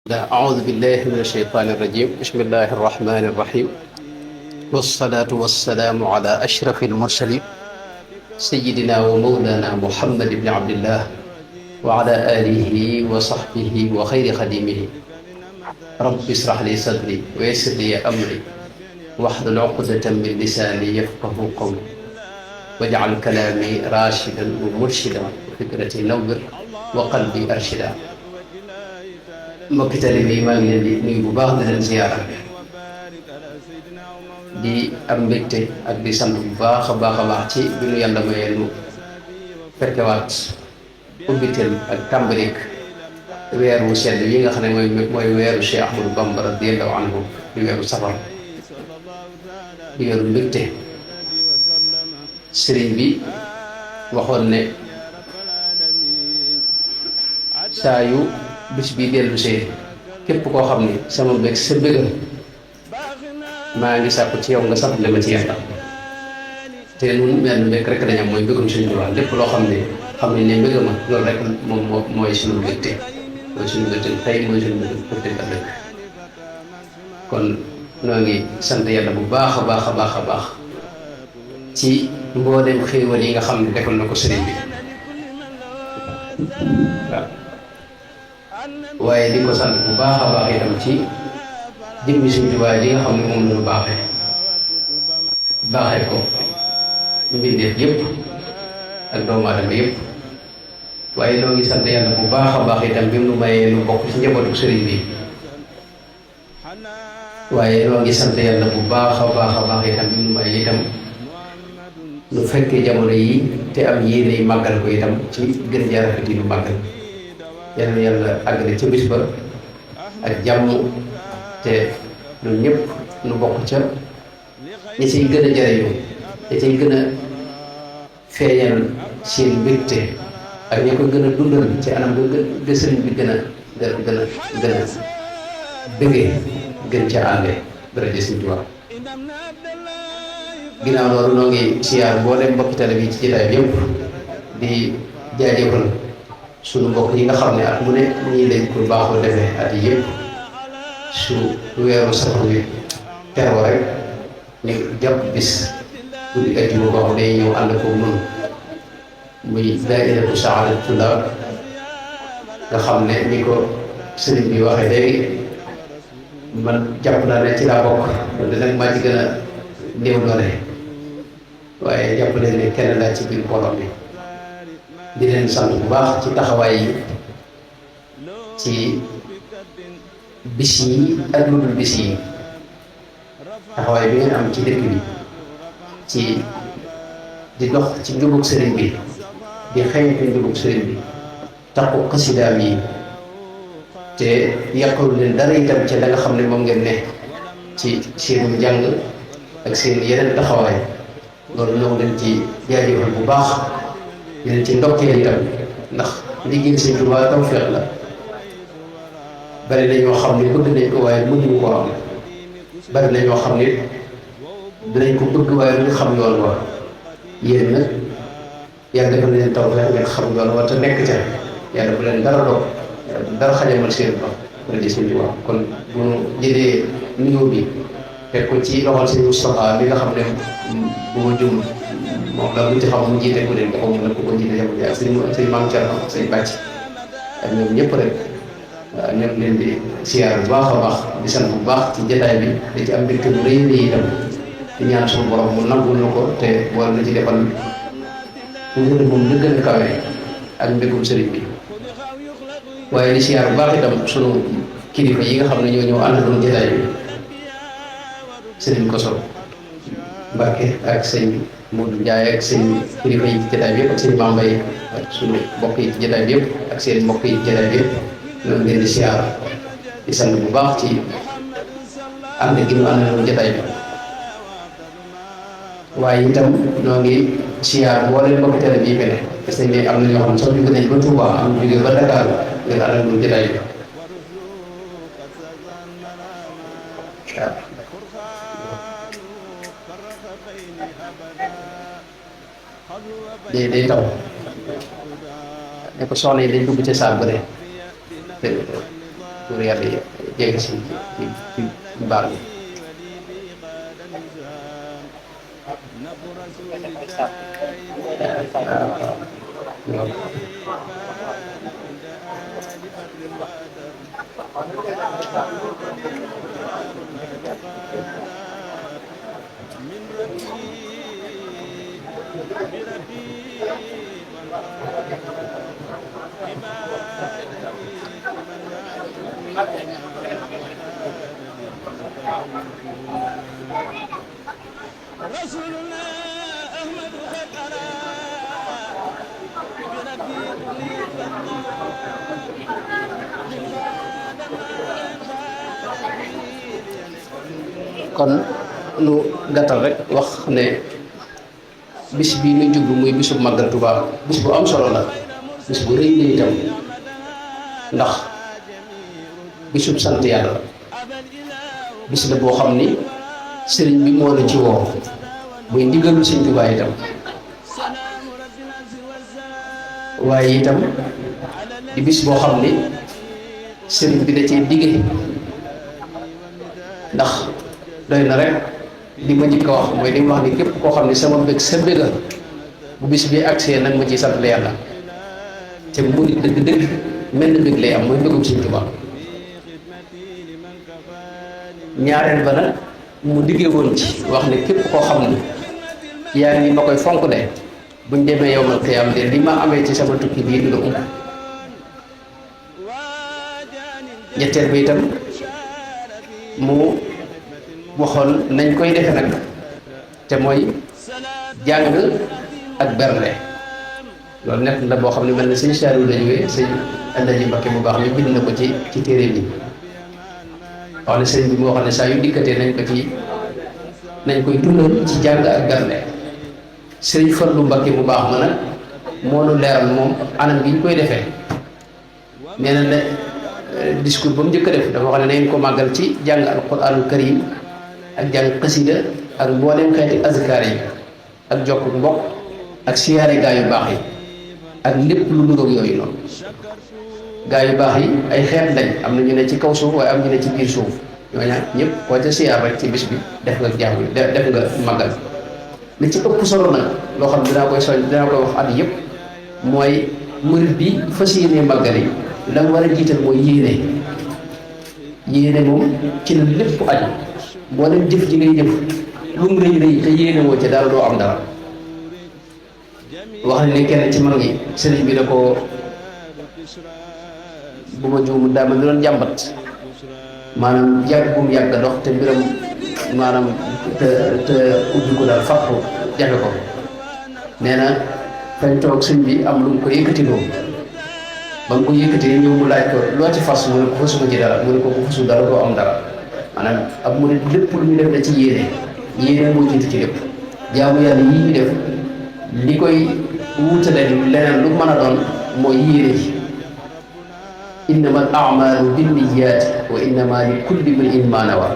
أعوذ بالله من الشيطان الرجيم بسم الله الرحمن الرحيم والصلاة والسلام على أشرف المرسلين سيدنا ومولانا محمد بن عبد الله وعلى آله وصحبه وخير خديمه رب اشرح لي صدري ويسر لي أمري واحلل عقدة من لساني يفقه قولي واجعل كلامي راشدا ومرشدا وفكرتي نور وقلبي أرشدا mbokki taalibe yi maa ngi leen di nuyu bu baax di leen ziyaara di am mbégte ak di sant bu baax a baax ci bi nu yàlla mayee nu fekkewaat ubbiteel ak tàmbalik weer wu sedd yi nga xam ne mooy weeru Cheikh Ahmadou Bamba radiyallahu anhu di weeru safar di weeru mbégte sëriñ bi waxoon ne saa yu bis bii dellu see képp koo xam ni sama mbég sa mbégal maa ngi sàkku ci yow nga sant ma ci yàlla te nun mel mbég rek dañu am mooy mbégum suñu Tuubaa lépp loo xam ne mbéga ma loolu rek moom mooy suñu mbégte mooy suñu mbégte tey mooy suñu mbégte ëllëg kon noo ngi sant yàlla bu baax a baax ci mboolem xéewal yi nga xam ne defal na ko sëriñ bi waaw waaye di ko sant bu baax a baax itam ci jëmmi suñu Tuubaa yi nga xam ne moom lañu baaxee ko mbindeef yëpp ak doomu aadama yëpp waaye noo ngi sant yàlla bu baax a baax itam bi mu mayee nu bokk ci njabootu sëriñ bi waaye noo ngi sant yàlla bu baax a baax itam bi mu mayee itam nu fekkee jamono yi te am yéene yi màggal ko itam ci gën jaar rafet yi nu màggal yal na yàlla àggale ca bis ba ak jàmm te ñun ñëpp nu bokk ca ñi ciy gën a jariñu ñi ciy gën a feeñal seen mbégte ak ña ko gën a dundal ci anam ga sëriñ bi gën a bëggee gën ca ànde dara jë Sëriñ Tuubaa ginnaaw loolu noo ngi siyaar boo dem mbokki tale bi ci jotaay bi yëpp di jaajëfal suñu mbokk yi nga xam ne at mu ne ñii lañ ko baaxoo defee at yi yëpp su weeru safar wi teroo rek ñu jàpp bis guddi ajjuma boo xam day ñëw ànd ko nun muy daayiratu Saadatu Tullaab nga xam ne ni ko sëriñ bi waxee léegi man jàpp naa ne ci laa bokk loolu nag maa ci gën a néew doole waaye jàpp leen ne kenn laa ci biir mbooloo bi di leen sant bu baax ci taxawaay yi ci bis yi ak lu dul bis yi taxawaay bi ngeen am ci dëkk bi ci di dox ci njubug sëriñ bi di xeeñtu njubug sëriñ bi takku xasidaam yi te yàqalu leen dara itam ci la nga xam ne moom ngeen ne ci seen njàng ak seen yeneen taxawaay loolu ñoo leen ci jaajëfal bu baax yéen ci ndokkeel itam ndax liggéey Sëriñ Tuubaa tawfeex la bari na ñoo xam ne bëgg nañ ko waaye mënuñu koo am bari na ñoo xam ne dinañ ko bëgg waaye duñu xam yoon wa yéen nag yàlla defal leen tawfeex ngeen xam yoon wa te nekk ca yàlla bu leen dara dog dara xajamal seen ba wala di Sëriñ Tuubaa kon bu ñu jëlee nuyoo bi teg ko ci loxol Sëriñ Moustapha mi nga xam ne bu ma jum moom la bu ci xam mu jiite ko leen xaw ma nag ku ko jiite jamono ak sëñ Maam Cerno ak sëñ Bàcc ak ñoom ñëpp rek ñoom leen di siyaar bu baax a baax di sant bu baax ci jotaay bi di ci am mbégte bu rëy itam di ñaan suñu borom mu nangul na ko te boole na ci defal ngir moom lu gën a kawe ak mbégum sëriñ bi waaye di siyaar bu baax itam sunu kilifa yi nga xam ne ñoo ñëw àndaloon jotaay bi sëriñ Koso Mbàkke ak sëñ Modou Ndiaye ak seen kilifa yi ci jotaay bi yëpp ak seen Bambay ak suñu mbokk yi ci jotaay bi yëpp ak seen mbokk yi ci jotaay bi yëpp ñoo ngi leen di siyaar di sant bu baax ci ànd gi ñu ànd na jotaay bi waaye itam ñoo ngi siyaar boo leen mbokki télé bii fene parce que ne am na ñoo xam ne sax jóge nañ ba Touba am jóge ba Dakar ngeen ànd na jotaay bi day taw ne ko soxna yi dañ dugg ca saal ba de pour yàlla jege si ci mbaar mi رسولنا أحمد خطرا kon nu gàttal rek wax ne bis bii ñu jublu muy bisu màggal Tuubaa bis bu am solo la bis bu rëy la itam ndax bisub sant yàlla la bis la boo xam ni sëriñ bi moo la ci woo muy ndigalul Sëriñ Tuubaa itam waaye itam di bis boo xam ni sëriñ bi da cee dige ndax doy na rek li ma njëkk a wax mooy li mu wax ni képp koo xam ne sama bëgg sa bëgga bu bis bi agsee nag ma ciy sant la yàlla te mu nit dëgg-dëgg mel na bëgg lay am mooy bëggum Sëriñ Tuubaa ñaareel ba nag mu diggee woon ci wax ne képp koo xam ne yaa ngi ma koy fonk de buñ demee yowmal qiyaam de li ma amee ci sama tukki bii du la ump ñetteel bi itam mu waxoon nañ koy defe nag te mooy jàng ak bernde loolu nekk la boo xam ne mel na sëñ Saliou la jógee sëñ Alaaji Mbakke bu baax mi bind na ko ci téere bi wax ne sëñ bi moo xam ne saa yu dikkatee nañ koy dundal ci jàng ak bernde sëñ Fallu Mbakke bu baax ma nag moo nu leeral moom anam gi ñu koy defee nee na ne discours ba mu njëkk a def dafa xam ne nañ ko màggal ci jàng alquraanul karim ak jàng xasida ak mboolem xeeti azkar yi ak jokk mbokk ak siyaare gaa yu baax yi ak lépp lu nuroog yooyu noonu gaa yu baax yi ay xeet lañ am na ñu ne ci kaw suuf waaye am ñu ne ci biir suuf ñooña ñëpp koo ca siyaar rek ci bis bi def nga jàng def nga màggal li ci ëpp solo nag loo xam ne dinaa koy wax at yëpp mooy murid bi fas yéenee màggal yi la nga war a jiital mooy yéene moom ci la lépp aju boo leen jëf ji ngay jëf lu mu rëy rëy te yéene woo ci dara doo am dara wax ne kenn ci mag ñi sëriñ bi da ko bu ma juum daa ma doon jàmbat maanaam yàgg bu mu yàgg dox te mbiram maanaam te ubbi ko daal fàttu jafe ko nee na fañ toog sëñ bi am lu mu ko yëkkatiloo ba mu ko yëkkatee ñëw mu laaj ko loo ci fas mu ne ko fasuma ci dara mu ne ko bu fasu dara doo am dara maanaam ab mu ne lépp lu ñu def da ci yéene moo jiitu ci lépp jaamu yàlla yii ñu def li koy wuutale leneen lu mën a doon mooy yéene ji innama al a'maalu binniyaati wa innama li kulli imri'in maa nawaa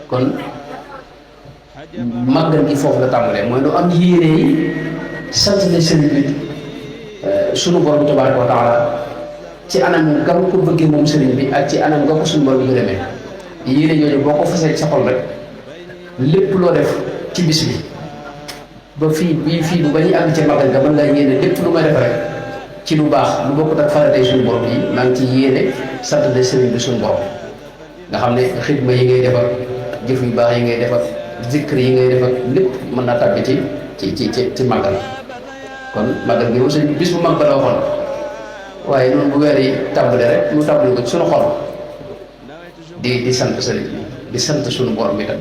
kon màggal gi foofu la tàmbalee mooy lu am yéene yi sant ne sëriñ bi sunu borom tabaaraka wa taala ci anam nga ko bëggee moom sëriñ bi ak ci anam nga ko sunu borom gërëmee yéene yooyu boo ko fasee sa xol rek lépp loo def ci bis bi ba fii bu ba ñuy àgg ci màggal nga mën ngaa yéene lépp lu may def rek ci lu baax lu bokkut ak faratee suñu borom yi maa ngi ci yéene sant de sëriñ bi suñu borom nga xam ne xidma yi ngay defar jëf yu baax yi ngay defar zikr yi ngay defar lépp mën naa tàbbi ci màggal kon màggal gi moom sëñ bis bu mag ba la waxoon waaye noonu bu weer yi tàmbale rek mu tàmbali ko ci suñu xol di sant sëriñ bi di sant suñu borom bi tam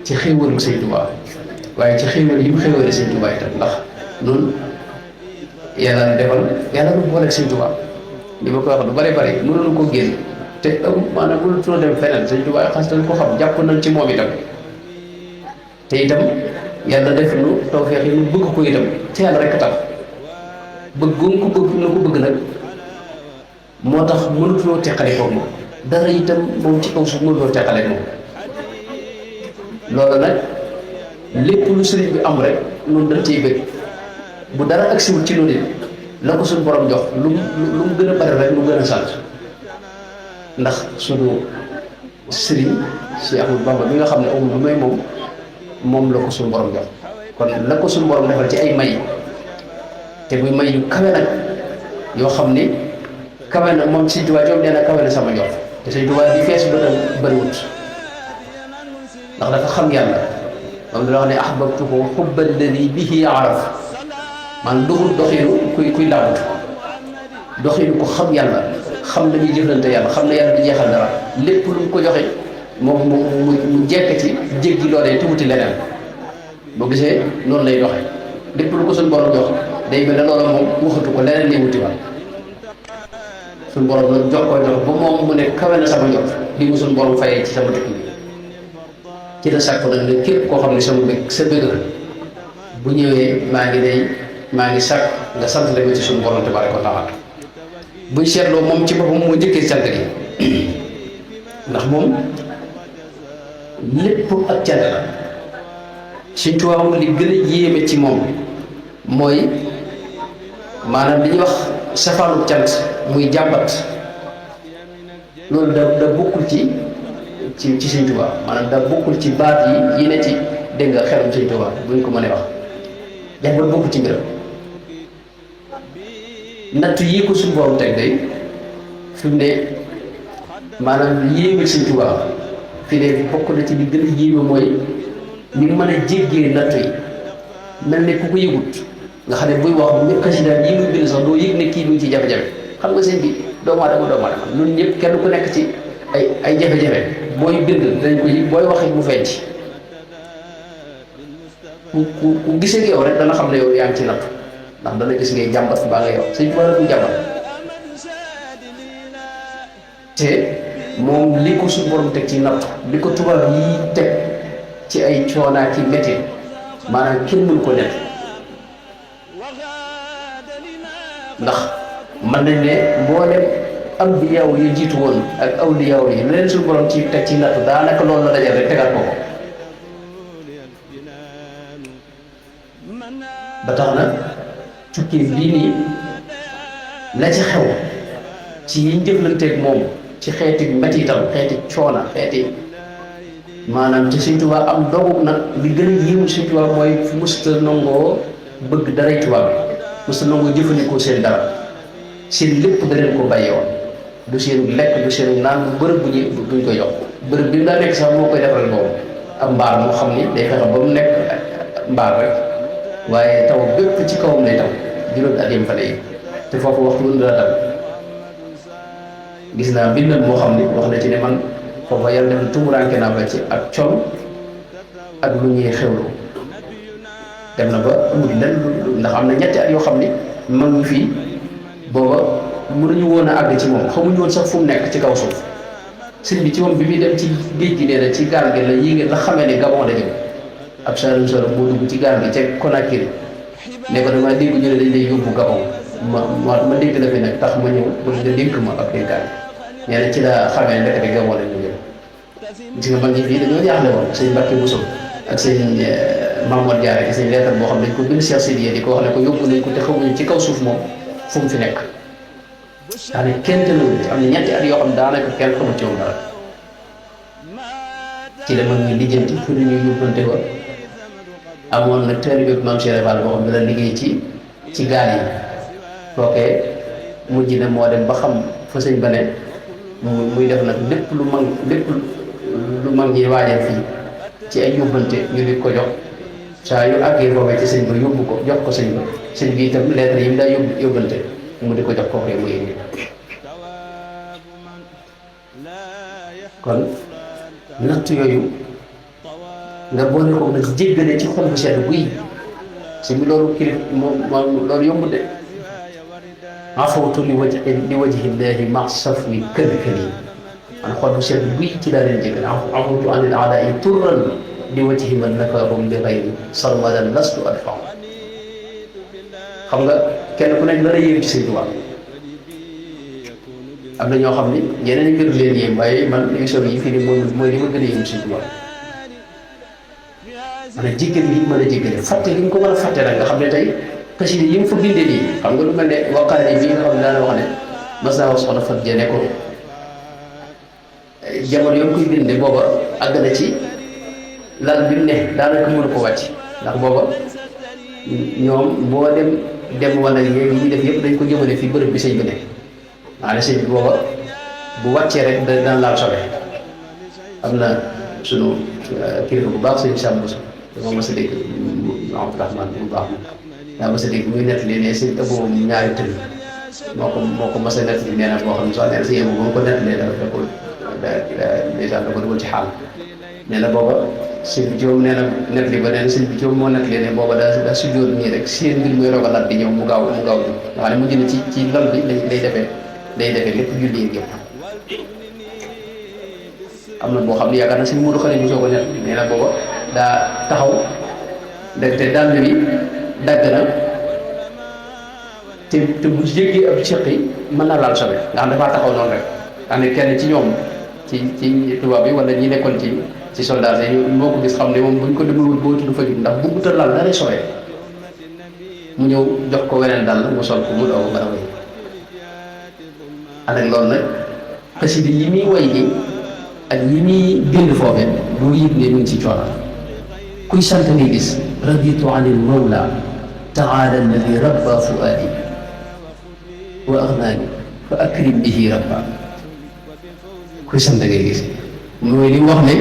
ci xéewalu Sëñ Tuubaa waaye ci xéewal yi mu xéewale Sëñ Tuubaa itam ndax noonu yàlla defal yàlla nu booleeg Sëñ Tuubaa li ma koy wax lu bari bari mënoon ko génn te maanaam mënutoo dem feneen Sëñ Tuubaa xas dañ ko xam jàpp nañ ci moom itam te itam yàlla def nu tawfeex yi nu bëgg ko itam te yàlla rek tax bëgg ko bëgg na ko bëgg nag moo tax mënutuloo teqale ko moom dara itam moom ci kaw suuf mënutoo teqale moom loolu nag lépp lu sëriñ bi am rek noonu dañ ciy bëgg bu dara agsiwul ci loolu la ko suñu borom jox lu mu gën a bari rek lu gën a sant ndax sunu sëriñ si Ahmadu Bamba bi nga xam ne amul lu may moom la ko suñu borom jox kon la ko suñu borom defal ci ay may te muy may yu kawe nag yoo xam ni kawe na moom Sëriñ Tuubaa joom nee na kawe na sama jox te Sëriñ Tuubaa di fees bëtam bëriwut ndax dafa xam yàlla moom dana wax ne ahbabtuhu hubba alladi bihi araf man duxul doxinu kuy làmbut doxinu ko xam yàlla xam na muy jëflante yàlla xam na yàlla du jeexal dara lépp lu mu ko joxe moom mu jekk ci jéggi loolee te wuti leneen boo gisee noonu lay doxe lépp lu ko suñu borom jox day mel ne loola moom waxatu ko leneen lay wuti waat suñu borom nag jox ba moom mu ne kawe na sama jox li mu suñu borom fayee ci sama tukki bi ci la sàkk nag ne képp koo xam ne sama bëgg sa bëgg bu ñëwee maa ngi sàkk nga sant la ci suñu borom tabaaraka wa taala buñ seetloo moom ci boppam moo njëkkee cant gi ndax moom lépp ak cant la Sëriñ Tuubaa moom li gën a yéeme ci moom mooy maanaam li ñuy wax safaanu cant muy jàmbat loolu da bokkul ci Sëriñ Tuubaa maanaam da bokkul ci baat yi ne ci dégg nga xelum Sëriñ Tuubaa buñ ko mënee wax jàmbat bokkul ci mbiram natt yii ko suñu borom teg day fi mu ne maanaam yéeme Sëriñ Tuubaa fi ne bokk na ci li gën a yéeme mooy ni mën a jéggee natt yi mel ne ku ko yëgut nga xam ne buy wax bu xasida yi muy bind sax doo yëg ne kii mu ngi ci jafe-jafe xam nga seen bi doomu aadama ñun ñëpp kenn ku nekk ci ay jafe-jafe booy bind dañ ko yëg booy waxee mu feeñ ci ku gisee yow rek dana xam ne yow yaa ngi ci natt ndax dana gis ngay jàmbat baa nga yow Sëriñ Tuubaa ku jàmbat te moom li ko suñu borom teg ci natt li ko tubaab yi teg ci ay coonaa ci métti maanaam kenn mënu ko nekk ndax mën nañ ne mboolem ambiyaaw yi jiitu woon ak awliyaaw yi leen suñu borom ci teg ci natt daanaka loolu la dajal rek tegaat ko ba tax na tukki lii nii la ci xew ci yiñ jëflanteeg moom ci xeeti mettital xeeti coona xeeti maanaam ci Sëriñ Tuubaa am dogu nag li gën a yéemu Sëriñ Tuubaa mooy musta nangoo bëgg daray tubaab bi musta nangoo jëfandikoo seen dara seen lépp da leen ko bàyyee woon du seen lekk du seen naan bërëb bu ñu duñ ko jox bërëb bi mu daa nekk sax moo koy defaral boobu ab mbaar moo xam ni day fexe ba mu nekk mbaar rek waaye taw bépp ci kawam lay taw juróomi at yëm fa lay te foofu waxtu wën la taw gis naa mbindam moo xam ni wax na ci ne man foofa yàlla def na tumuraanke naa ba ci ak con ak lu ñuy xewlu dem na ba amul lenn ndax am na ñetti at yoo xam ni mag ñi fii booba mënuñu woon a àgg ci moom xamuñu woon sax fu mu nekk ci kaw suuf sëñ bi ci moom bi muy dem ci géej gi nee na ci gaal gi la yéege la xamee ne Gabon la jëm ab saalum saalum moo dugg ci gaal gi ca Conakry ne ko dama dégg ñu ne dañ lay yóbbu Gabon ma dégg la fi nag tax ma ñëw pour nga dénk ma ak dénkaan nee na ci la xamee ndekete Gabon la ñu jëm gis nga mag ñi fii dañoo jaaxle woon sëñ Mbàkke Buso ak sëñ Mamour Diarra ak sëñ leetar boo xam dañ ko bind Cheikh Sidiye di ko wax ne ko yóbbu nañ ko te xamuñu ci kaw suuf moom fu mu fi nekk daanaka kenn tënawul ci am na ñetti at yoo xam daanaka kenn xamul ci moom dara ci la mag ñi lijjanti fu ñu yóbbante ko amoon nag taalibe bi Maam Cheikh Fall boo xam ne la liggéey ci gaal yi kookee mujj na moo dem ba xam fa sëñ ba ne muy def nag lépp lu mag ñi waajal fii ci ay yóbbante ñu di ko jox saa yu àggee foofee ci sëñ ba yóbbu ko jox ko sëñ ba sëñ bi itam lettre yi mu daa yóbbante mu di ko jox kookee mu indi kon natt yooyu nga boole ko nag jéggale ci xol bu sedd guy si mi loolu kilif moom loolu yomb de afawtu li wajhillahi ma safwi kël-këli man xol bu sedd guy ci laa leen jéggal afawtu anil a'da'i turran li wajhi man nafahum bi ghayri sarmadan lastu adfa'u xam nga kenn ku nekk la la yéem ci Sëñ Tuubaa am na ñoo xam ni yeneen mbir leen yéem waaye man émission yi fii ni mooy li ma gën a yéem Sëñ Tuubaa mën a jéggal li mën a jéggale fàtte li ñu ko mën a fàtte nag nga xam ne tey xasida yi mu fa bindee nii xam nga lu mel ne waqaane bii nga xam ne daana wax ne mas naa wax soxna Fat Ja ne ko jamono yoo koy binde booba àgg na ci lal bi mu ne daanaka mënu ko wàcc ndax booba ñoom boo dem wala yéegi ñuy def yëpp dañ ko jëmale fii bërëb bi sëñ bi ne maanaam sëñ bi booba bu wàccee rek dana laal sobe. am na sunu kilifa bu baax sëñ Sam Bousso dama mos a dégg Abdourahmane bu baax daa mos a dégg muy nettali ne sëñ Abo moom ñaari tënk moo ko mos a nettali nee na boo xam ne soo nee na si yéen bu ma ko nettalee dafa ko dèjà da ko dugal ci xaal nee na booba sëñ bi Jóob nee na nettali ba nee na sëñ bi Jóob moo nettali ne booba daa sujjóot nii rek seen mbir muy rogalaat di ñëw mu gaaw bi nga xam ne mu jënd ci lal bi lay defee lépp julli yi yëpp am na boo xam ne yaakaar na sëñ Modou Xale ñu soo ko net nee na booba daa taxaw te dàll bi dagg na te bu jéggee ab ceqi mën naa laal sobe nga xam dafaa taxaw noonu rek xam ne kenn ci ñoom ci tubaab bi wala ñi nekkoon ci soldat yi moo ko gis xam ne moom buñ ko demul boo tudd fa jug ndax bugg ta laal dara sobe mu ñëw jox ko weneen dàll mu sol ko mu doo ko mën a way ànd ak loolu nag xasida yi muy way ji ak yi muy bind foofee boo yëg ne mu ngi ci coono kuy sant ngay gis raditu anil mawla taala alladi rabba fuadi wa agnaani fa akrim bihi rabba kuy sant ngay gis mooy li mu wax ne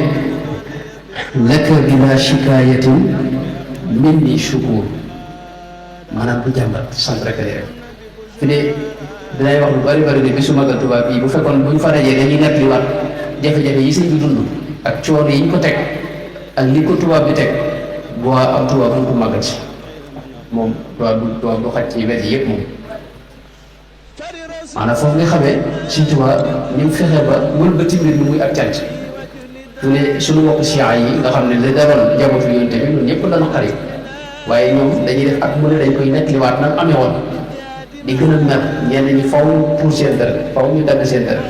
laka bila shikayatin minni shukur maanaam bu jàmbat sant rek rek fi ne dinay wax lu bari ne bisu magal Tuubaa bii bu fekkoon buñ fa dajee dañuy nekk li waat jafe-jafe yi sëñ bi dund ak coono yi ñu ko teg ak li ko tubaab bi teg boo am tubaab bu ko màggat si moom tubaab du xaj ci wet yi yëpp moom maanaam foofu nga xamee sëñ Tuubaa ni mu fexe ba wëlbati mbir mi muy ak cant fu ne suñu mbokk siyaa yi nga xam ne li daroon njabootu Yonent bi ñun ñëpp dañu xarit waaye ñoom dañuy def ak mu ne dañ koy nettaliwaat nag amee woon di gën a mer ñenn ñi faw pour seen dara faw ñu dagg seen dara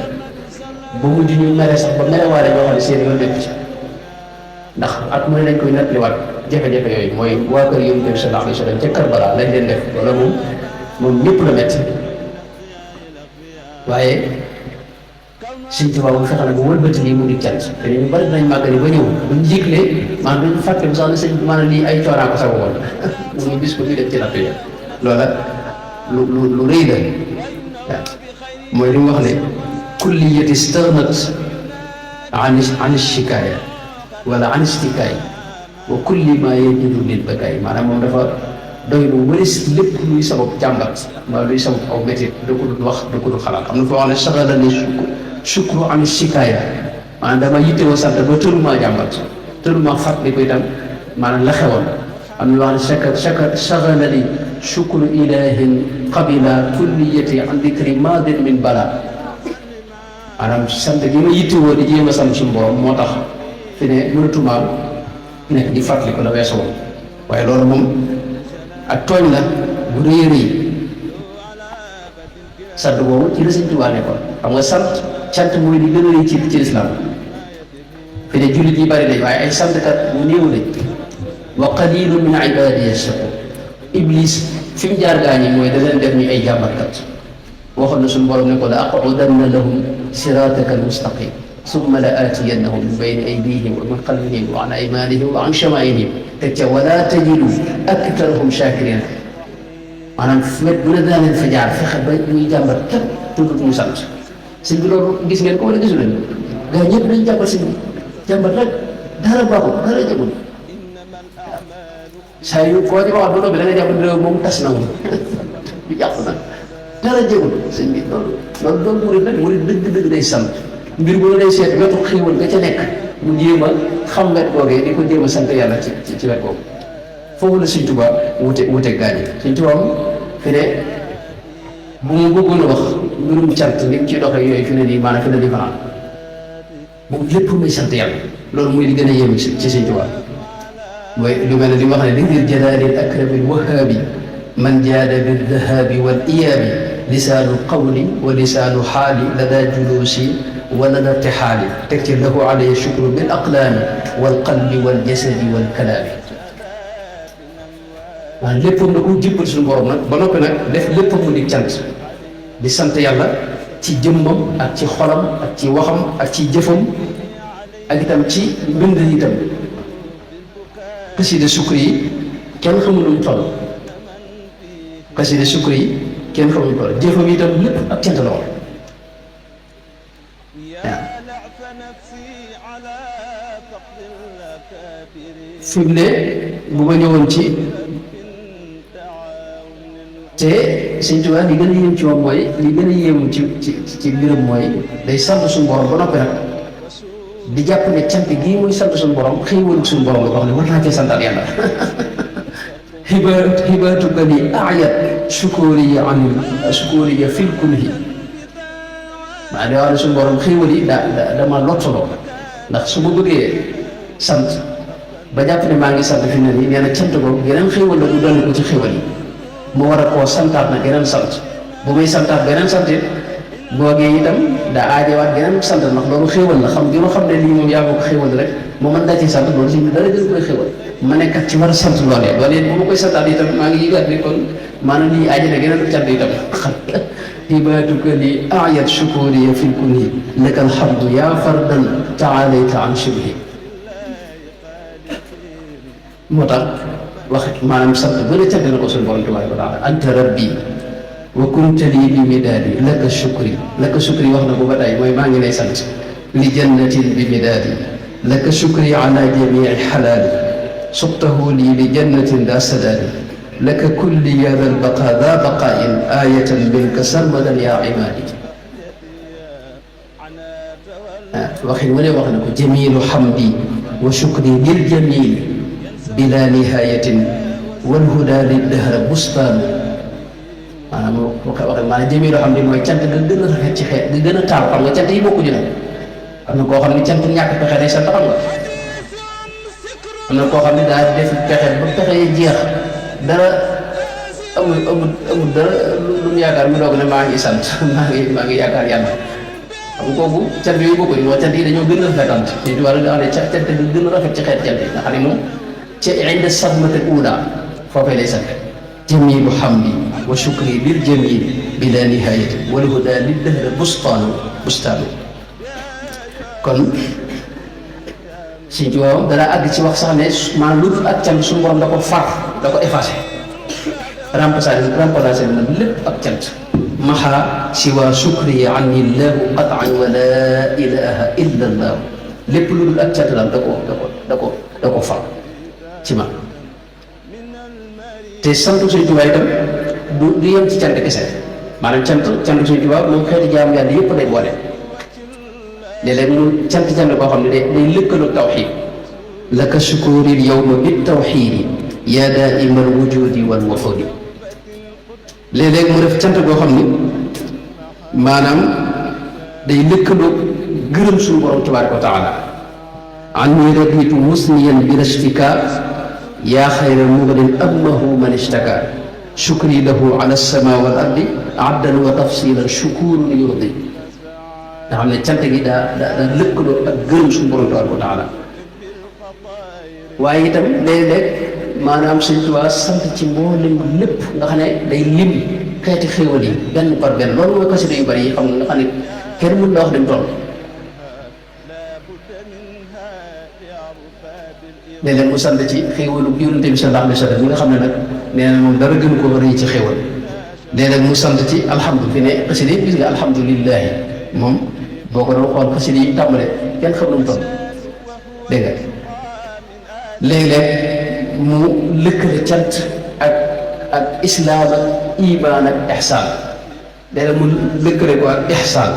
ba mujj ñu mere sax ba merewaale ñoo xam ne seen yoon nekk ci ndax at mu ne dañ koy nettaliwaat jafe-jafe yooyu mooy waa kër Yonent bi sallallahu alayhi wa sallam ca Karbala lañ leen def wala moom ñëpp la metti waaye Sëñ Tuubaa bu fexe na ba wëlbati lii mu di cant te ñu bari dinañ màggali ba ñëw buñ jéglee maanaam duñ fàtte bu sax ne sëñ maanaam lii ay coonaa ko sax woon mu bis ko ñu dem ci natt yi loola lu rëy la waaw mooy li mu wax ne kulliyati stagnat an shikaaya wala an istikaay wa kulli ma yajidu lil bakaay maanaam moom dafa doy lu wëris lépp luy sabab jàmbat mbaa luy sabab aw métit da ko dul wax da ko dul xalaat am na foo xam ne saxala ni sukru an shikaaya maanaam dama yittewoo sant ba tërumaa jàmbat tërumaa fàttali ko itam maanaam la xewoon am na wax ne saxala ni sukru ilahin qabila kulliyati an dikri maadin min bala maanaam sant gi ma yittewoo di jéem a sant suñu borom moo tax fi ne mënatumaa nekk di fàttali ko la weesu woon waaye loolu moom ak tooñ la bu rëy a rëy sant boobu ci la Sëñ Tuubaa nekkoon xam nga cant mooy li gën a rëy ci lislaam fi ne jullit yi bari nañ waaye ay santkat bu néew lañ wa qalilun min ibadiya shakur iblis fi mu jaar gaañi mooy da leen def ñu ay jàmbatkat waxoon na suñu borom ne ko la aqudanna lahum sirataka almustaqim summa la aatiyannahum min bayni aydihim wa min xalfihim wa an aymanihim wa an shamaa'ilihim te ca wala tajidu aktarahum shakirin maanaam wet bu ne daa leen fa jaar fexe ba ñuy jàmbat képp tuddut ñu sant sëñ bi loolu gis ngeen ko wala gisu leen gaa ñëpp dañ jàmbat sëñ bi jàmbat rek dara baaxul dara jagul saa yu koo ci wax ba noppi da nga jàpp réew moom tas na moom du jàpp na dara jagul sëñ bi loolu murid nag murid dëgg day sant mbir bu la day seet wetu xiiwal nga ca nekk mu jéem a xam wet googee di ko jéem a sant yàlla ci wet googu foofu la Sëñ Tuubaa wute gaañi Sëñ Tuubaa moom fi ne bu mu bëggoon a wax mbirum cant ni mu ciy doxee yooyu fi ne nii maanaam fi ne nii fanaan moom lépp muy sant yàlla loolu muy di gën a yéem ci Sëñ Tuubaa mooy lu mel ne li ma wax ne li ngir jalaalil akrabil wahaabi man jaada bil dahabi wal iyaabi lisaanu qawli wa lisaanu xaali lada juluusi wa lada irtixaali teg ci lahu alayhi shukru bil aqlaami wal qalbi wal jasadi wal kalaami waaw léppam na ko jébbal suñu borom nag ba noppi nag def léppam mu di cant di sant yàlla ci jëmmam ak ci xolam ak ci waxam ak ci jëfam ak itam ci mbind yi itam xasida sukri yi kenn xamul lu mu toll xasida sukri yi kenn xamul lu mu toll jëfam yi itam lépp ak cant la woon fi mu ne bu ma ñëwoon ci te Sëñ Tuubaa li gën a yéem ci moom mooy li gën a yéemu ci mbiram mooy day sant suñu borom ba noppi nag di jàpp ne cant gii muy sant suñu borom xéewalu suñu borom la ko xam ne war naa cee santaat yàlla xibaatuka li ayat sukuriya an sukuriya fil kulhi maa de wax ne suñu borom xéewal yi dama lottaloo ndax su ma bëggee sant ba jàpp ne maa ngi sant fi ne nii nee na cant ko geneen xéewal la du dolli ko ci xéewal yi mu war a koo santaat na geneen sant bu muy santaat beneen sant it boogee itam daa aajewaat geneen sant ndax loolu xéewal la xam gi ma xam ne lii moom yaa ma ko xéewal rek moo mën daa ci sant loolu si dara gën koy xéewal ma nekkat ci war a sant loolee bu ma koy santaat itam maa ngi yëgaat ni kon maanaam lii aaje na geneen cant itam hibaatuka li ayat shukuriya fil kunhi laka alhamdu yaa fardan taalayta an shibhi moo tax wax maanaam sant bëri cant na ko suñu borom tabaaraka wa taala anta rabbi wa kunta lii bi midaadi laka shukri wax na ko ba tey mooy maa ngi lay sant li jannatin bi midaadi laka shukri ala jamii xalaali suqtahu lii li jannatin daa sadaadi laka kulli ya dal baqa daa baqaain ayatan minka sarmadan yaa imaadi waxin wane wax na ko jamilu xamdi wa shukri lil jamil bila nihayatin wal huda lid dahra bustaanu maanaam maanaam jëmee loo xam ne mooy cant nga gën a rafet ci xeet nga gën a taal xam nga cant yi bokkuñu nag am na koo xam ne cant ñàkk pexe day sant xam nga am na koo xam ne daa def pexe ba pexe yi jeex dara amul dara lu mu yaakaar mu doog ne maa ngi sant maa ngi yaakaar yàlla xam kooku cant yooyu bokkuñu moo cant yi dañoo gën a rafetante ci wàllu nga xam ne cant nga gën a rafet ci xeet cant yi nga xam ne moom ci inda sadmati uula foofee lay sant jamilu hamdi wa shukri lil jamil bila nihayati wal huda lid dahr bustaanu kon Sëñ Tuubaa dana àgg ci wax sax ne maanaam lu dul ak cant suñu borom da ko far da ko effacé remplacé na lépp ak cant maxa siwa shukri anni llahu qatan wa la ilaha illa allah lépp lu dul ak cant daal da ko far ci man te sant Sëñ Tuubaa itam du yem ci cant kese maanaam cant Sëñ Tuubaa moom xeeti jaamu yàlla yëpp lay boole léeg-léeg mu cant boo xam ne day lëkkaloo tawxiid laka shukuuril yawma bit tawxiidi yaa daaimal wujuudi wal wuxuudi léeg-léeg mu def cant boo xam ni maanaam day lëkkaloo gërëm suñu borom tabaaraka wa taala anni raditu musniyan bila shtikaa yaa xayra mughnin ammahu man ishtaka shukri lahu ala sama wal ardi addan wa tafsilan shukurun yurdi nga xam ne cant gi daa lëkkaloo ak gërëm suñu borom tabaaraka wa taala waaye itam léeg-léeg maanaam Sëñ Tuubaa sant ci mboolem lépp nga xam ne day lim xeeti xéewal yi benn par benn loolu mooy xasida yu bari yi xam nga xam ne kenn mën na wax dem toll léeg-léeg mu sant ci xéewalu Yonent bi sallallahu alayhi wa sallam ñi nga xam ne nag nee na moom dara gënu ko rëy ci xéewal léeg-léeg mu sant ci alhamdu fi ne xasida yi gis nga alhamdulillahi moom boo ko doon xool xasida yi tàmbale kenn xam na mu toll dégg nga léeg-léeg mu lëkkale cant ak islaam ak imaan ak ihsaan léeg-léeg mu lëkkale ko ak ihsaan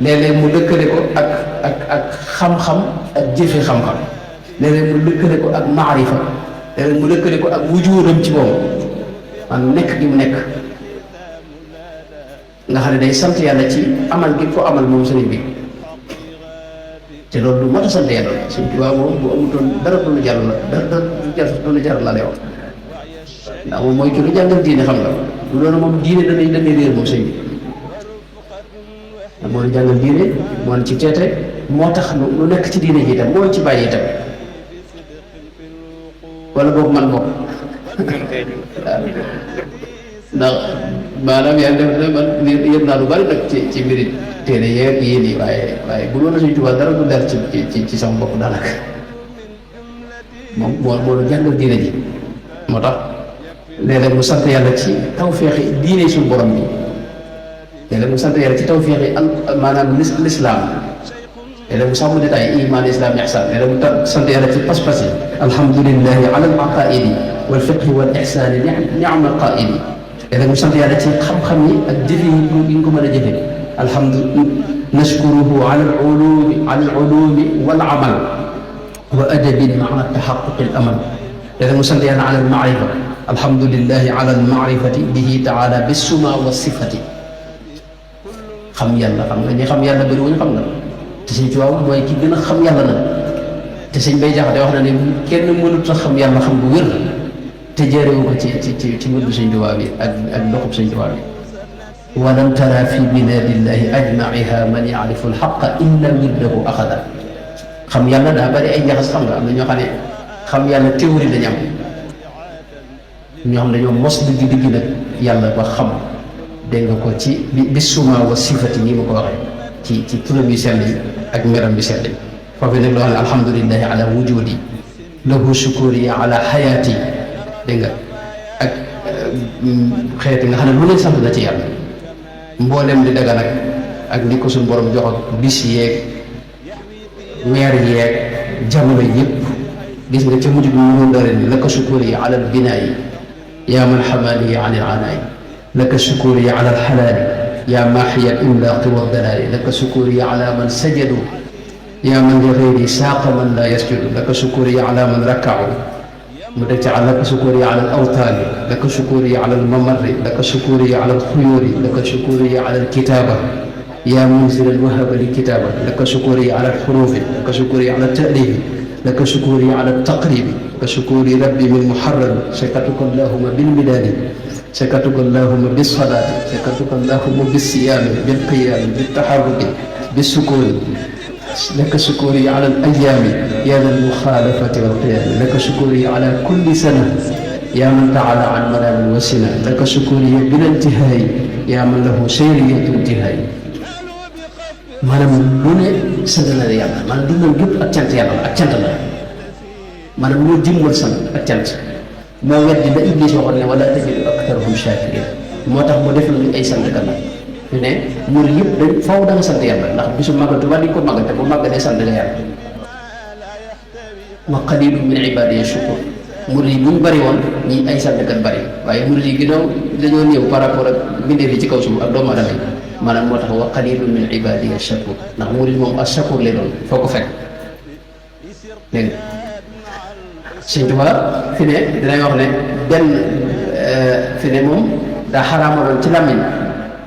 léeg-léeg mu lëkkale ko ak xam-xam ak jëfe xam-xam léeg-léeg mu lëkkale ko ak maarifa léeg-léeg mu lëkkale ko ak wujuuram ci moom maanaam nekk gi mu nekk nga xam ne day sant yàlla ci amal gi ko amal moom sëriñ bi te loolu du mat a sant yàlla Sëñ Tuubaa moom bu amutoon dara du lu jar la dara du lu jar la lay wax ndax moom mooy ki lu jàngal diine xam nga du loolu moom diine danay réer moom sëñ bi ndax moo la jàngal diine moo ci teete moo tax lu nekk ci diine ji itam moo ci bàyyi itam wala boog man boog waaw ndax maanaam yàlla def na man yëg naa lu bari nag ci mbiri téere yeeg yéen yi waaye bu loolu Sëñ Tuubaa dara du leer ci sama bopp daanaka moom moo la jàngal diine ji moo tax léeg-léeg mu sant yàlla ci tawféexi diine suñu borom bi léeg-léeg mu sant yàlla ci tawféexi maanaam lislaam léeg-léeg mu sàmm détail iman islam ihsan léeg-léeg mu sant yàlla ci pas-pas yi alhamdulillahi ala al aqaidi wal fiqhi wal ihsani ni'ma qaidi léeg-léeg mu sant yàlla ci xam-xam yi ak jëfe yi ñu ko mën a jëfe nashkuruhu ala al ulumi wal amal wa adabin maa taxaquqi al amal léeg-léeg mu sant yàlla ala al maarifa alhamdulillahi ala al maarifati bihi taala bissuma wa sifati xam yàlla xam nga ñi xam yàlla bëri wuñu xam nga te Sëñ Tuubaa mooy ki gën a xam yàlla nag te sëñ Bay Jaxate wax na ne kenn mënut a xam yàlla xam bu wér te jërewu ko ci wërdu Sëñ Tuubaa bi ak doxub Sëñ Tuubaa bi walam tara fi biladillahi ajmaiha man yaarifu alxaqa illa wirdahu axada xam yàlla daa bëri ay njaxas xam nga am na ñoo xam ne xam yàlla théorie dañu am ñoo xam dañoo mos digg nag yàlla ba xam dégg nga ko ci bi suma wa sifati nii ma ko waxee ci turam yu sell yi ak meram yu sell yi foofu nag loo xam ne alhamdulillahi ala wujudi lahu shukuri ala xayaati dégg nga ak xeeti nga xam ne lu leen sant na ci yàlla mboolem di daga nag ak ni ko suñu borom jox ak bis yeeg weer yeeg jamono yëpp gis nga ca mujj bi mu doore ni laka shukuri ala al binaayi yaa man xamaani an il anaayi laka shukuri ala al xalaali yaa maaxiya al imlaaqi wa dalaali laka shukuri ala man sajadu yaa man li xayri saaqa man laa yasjudu laka shukuri ala man rakkacu mu teg ci laka shukuri ala al awtaani laka shukuri ala al mamarri laka shukuri ala al xuyuuri laka shukuri ala al kitaaba yaa munzilan wahaba li kitaaba laka shukuri ala al xuruufi laka shukuri ala al taalifi laka shukuri ala al taqribi laka shukuri rabbi min muharrami shakatuka allahuma bilmidaadi shakatuka allahuma bisalaati shakatuka allahuma bisiyaami bilqiyaami biltaxarruki bissukuuni laka shukuri ala al ayaami yaa dal muxaalafati wal qiyaami laka shukuri ala kulli sana yaa man taala an manaamin wa sina laka shukuri bila intihaayi yaa man lahu sayriyatu intihaayi maanaam lu ne sant na la yàlla maanaam dundam gépp ak cant yàlla la ak cant la maanaam moo jëmmal sant ak cant moo weddi la Iblis waxoon ne wala tajidu aktarahum shakirin moo tax mu def la ñu ay sant kan la ñu ne mur yëpp dañ faw da nga sant yàlla ndax bisu màggal Tuubaa di ko màggal te bu màggalee sant nga yàlla wa qalilun min ibadiya shakur mur yi bu ñu bëri woon ñi ay santkat bëri waaye mur yi ginnaaw dañoo néew par rapport ak mbindeef yi ci kaw suuf ak doomu aadama yi maanaam moo tax wa qalilun min ibadiya shakur ndax murid moom as shakur lay doon foo ko fekk dégg nga Sëñ Tuubaa fi ne dinañ wax ne benn fi ne moom daa xaraamaloon ci làmmiñ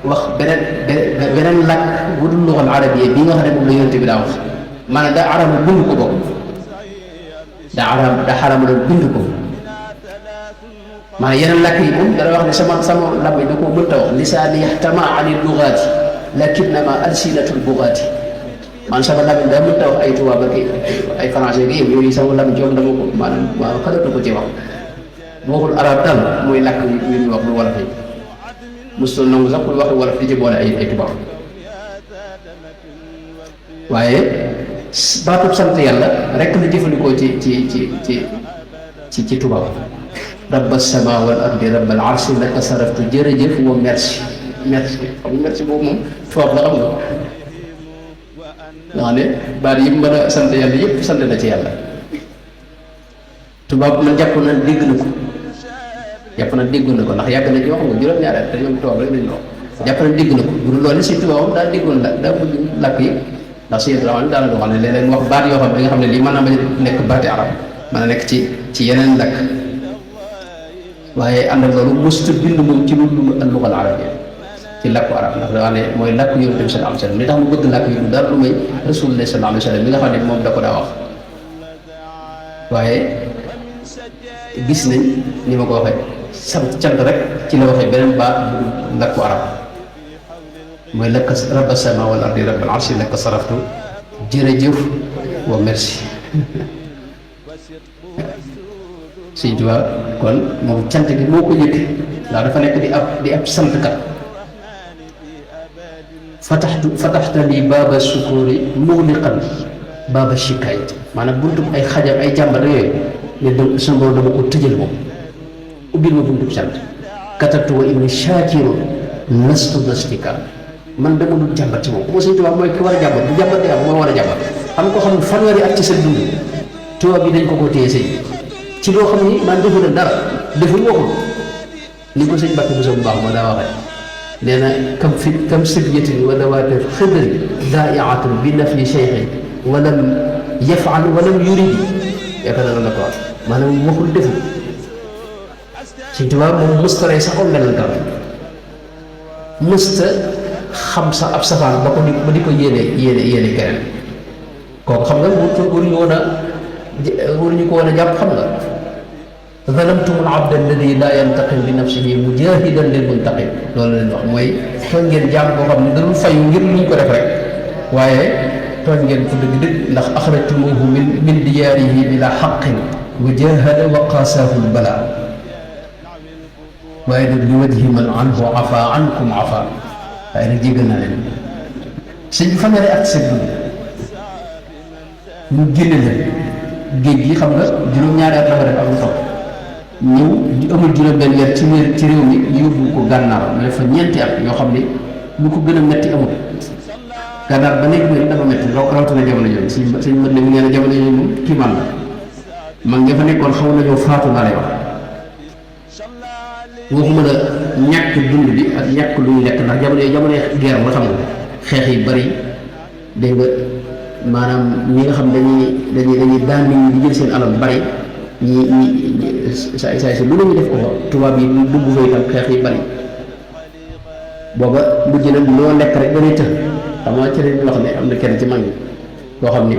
wax beneen làkk bu dul luxal arabiya bii nga xam ne moom la yonent bi daa wax maanaam daa araama bind ko bokk daa xaraamaloon bind ko maanaam yeneen làkk yi moom dana wax ne sama làmmiñ da koo mënta wax lisaani yaxtama ani lugaati lakinnama alsinatul bugaati man sama làmmiñ daa mënta wax ay tubaab ak ay français gi yooyu sama làmmiñ joom dama ko maanaam xalatu ko ci wax waxul arab daal mooy làkk yu ñuy wax lu wolof yi mosul nangu sax pour waxi wolof di ci boole ay tubaab waaye baatub sant yàlla rek la jëfandikoo ci tubaab rabba sama wal ardi rabbal arsi laka saraftu jërëjëf wa merci xam nga merci boobu moom tubaab la xam nga nga xam ne baat yi mën a sant yàlla yëpp sant na ci yàlla tubaab man jàpp na dégg na ko déggoon na ko ndax yàgg na ci wax nga juróom-ñaari at te ñoom tubaab rek lañu wax jàpp na dégg na ko bu dul loolu si tubaabam daa déggoon daa bëgg làkk yi ndax si yéen daanaka daanaka wax ne léeg-léeg wax baat yoo xam ne nga xam ne lii mën naa bañ a nekk baati arab mën a nekk ci yeneen làkk waaye ànd ak loolu mësut bind moom ci lu dul al-luga al-arabiyya ci làkku arab ndax daa ne mooy làkku Yonent bi sallallahu alayhi wa sallam li tax mu bëgg làkk yi du dara lu may Rasulullah sallallahu alayhi wa sallam mi nga xam ne moom da ko daa wax waaye gis nañ ni ma ko waxee sant cant rek ci la waxee beneen baat bu làkku arab mooy laka rabba sama wal ardi rabbal arsi laka saraftu jërëjëf wa merci Sëñ Tuubaa kon moom cant gi moo ko yëg ndax dafa nekk di ab santkat fataxta li baaba sukuri mughliqan baaba shikayat maanaam buntu ay xajam ay jàmbat yooyu ne da sama borom dama ko tëjal moom ubbil ma buntu sant katabtu wa inni shakirun lastu nastika man dama dul jàmbat ci moom bu ma Sëñ Tuubaa mooy ki war a jàmbat bu jàmbat di am moo war a jàmbat am ko xam ne fanweeri at ci sa dund tubaab bi dañ ko téye sëñ ci loo xam ni man defu na dara deful waxul ni ko sëñ Mbàkke Buso bu baax moo daa waxee nee na kam sibyatin wa dawaati xidri daaiatun bi nafyi cheikhin walam yafal walam yuridi yaakaar naa la ko wax maanaam waxul deful Sëñ Tuubaa moom mësta rey sax am melal kam mësta xam sax ab safaan ba di ko yéene keneen kooku xam nga waruñu ko woon a jàpp xam nga zalamtum al abda alladi laa yantaqim li nafsihi mujahidan lil muntaqim loolu leen wax mooy tooñ ngeen jaam boo xam ne dalul fayu ngir luñ ko def rek waaye tooñ ngeen ko dëgg-dëgg ndax axrajtumuhu min diyaarihi bila xaqin wa jahada wa qaasaahu l bala waaye nag li wajhi man anhu afa ankum afa waaye nag jégal na leen sëñ bi fanweeri at seen dund ñu génne leen géej gi xam nga juróom-ñaari at la fa def am na topp ñëw amul juróom-benn weer ci réew mi yóbbu ko gànnaar mu def fa ñeenti at yoo xam ne lu ko gën a metti amul gànnaar ba léegi wér dafa metti rawatina jamono jooju sëñ mën ne mu nee na jamono jooju moom kii man la mag nga fa nekkoon xaw nañoo faatu laa lay wax waxuma la ñàkk dund bi ak ñàkk lu ñu lekk ndax jamono guerre la xam nga xeex yi bari dégg nga maanaam ñi nga xam dañuy daan nit ñi di jël seen alal bari ñi saay si lu nañu def ko fa tubaab yi dugg fa itam xeex yi bari booba mujj na loo lekk rek ba ngay tëx xam nga ci lañ wax ne am na kenn ci mag ñi koo xam ni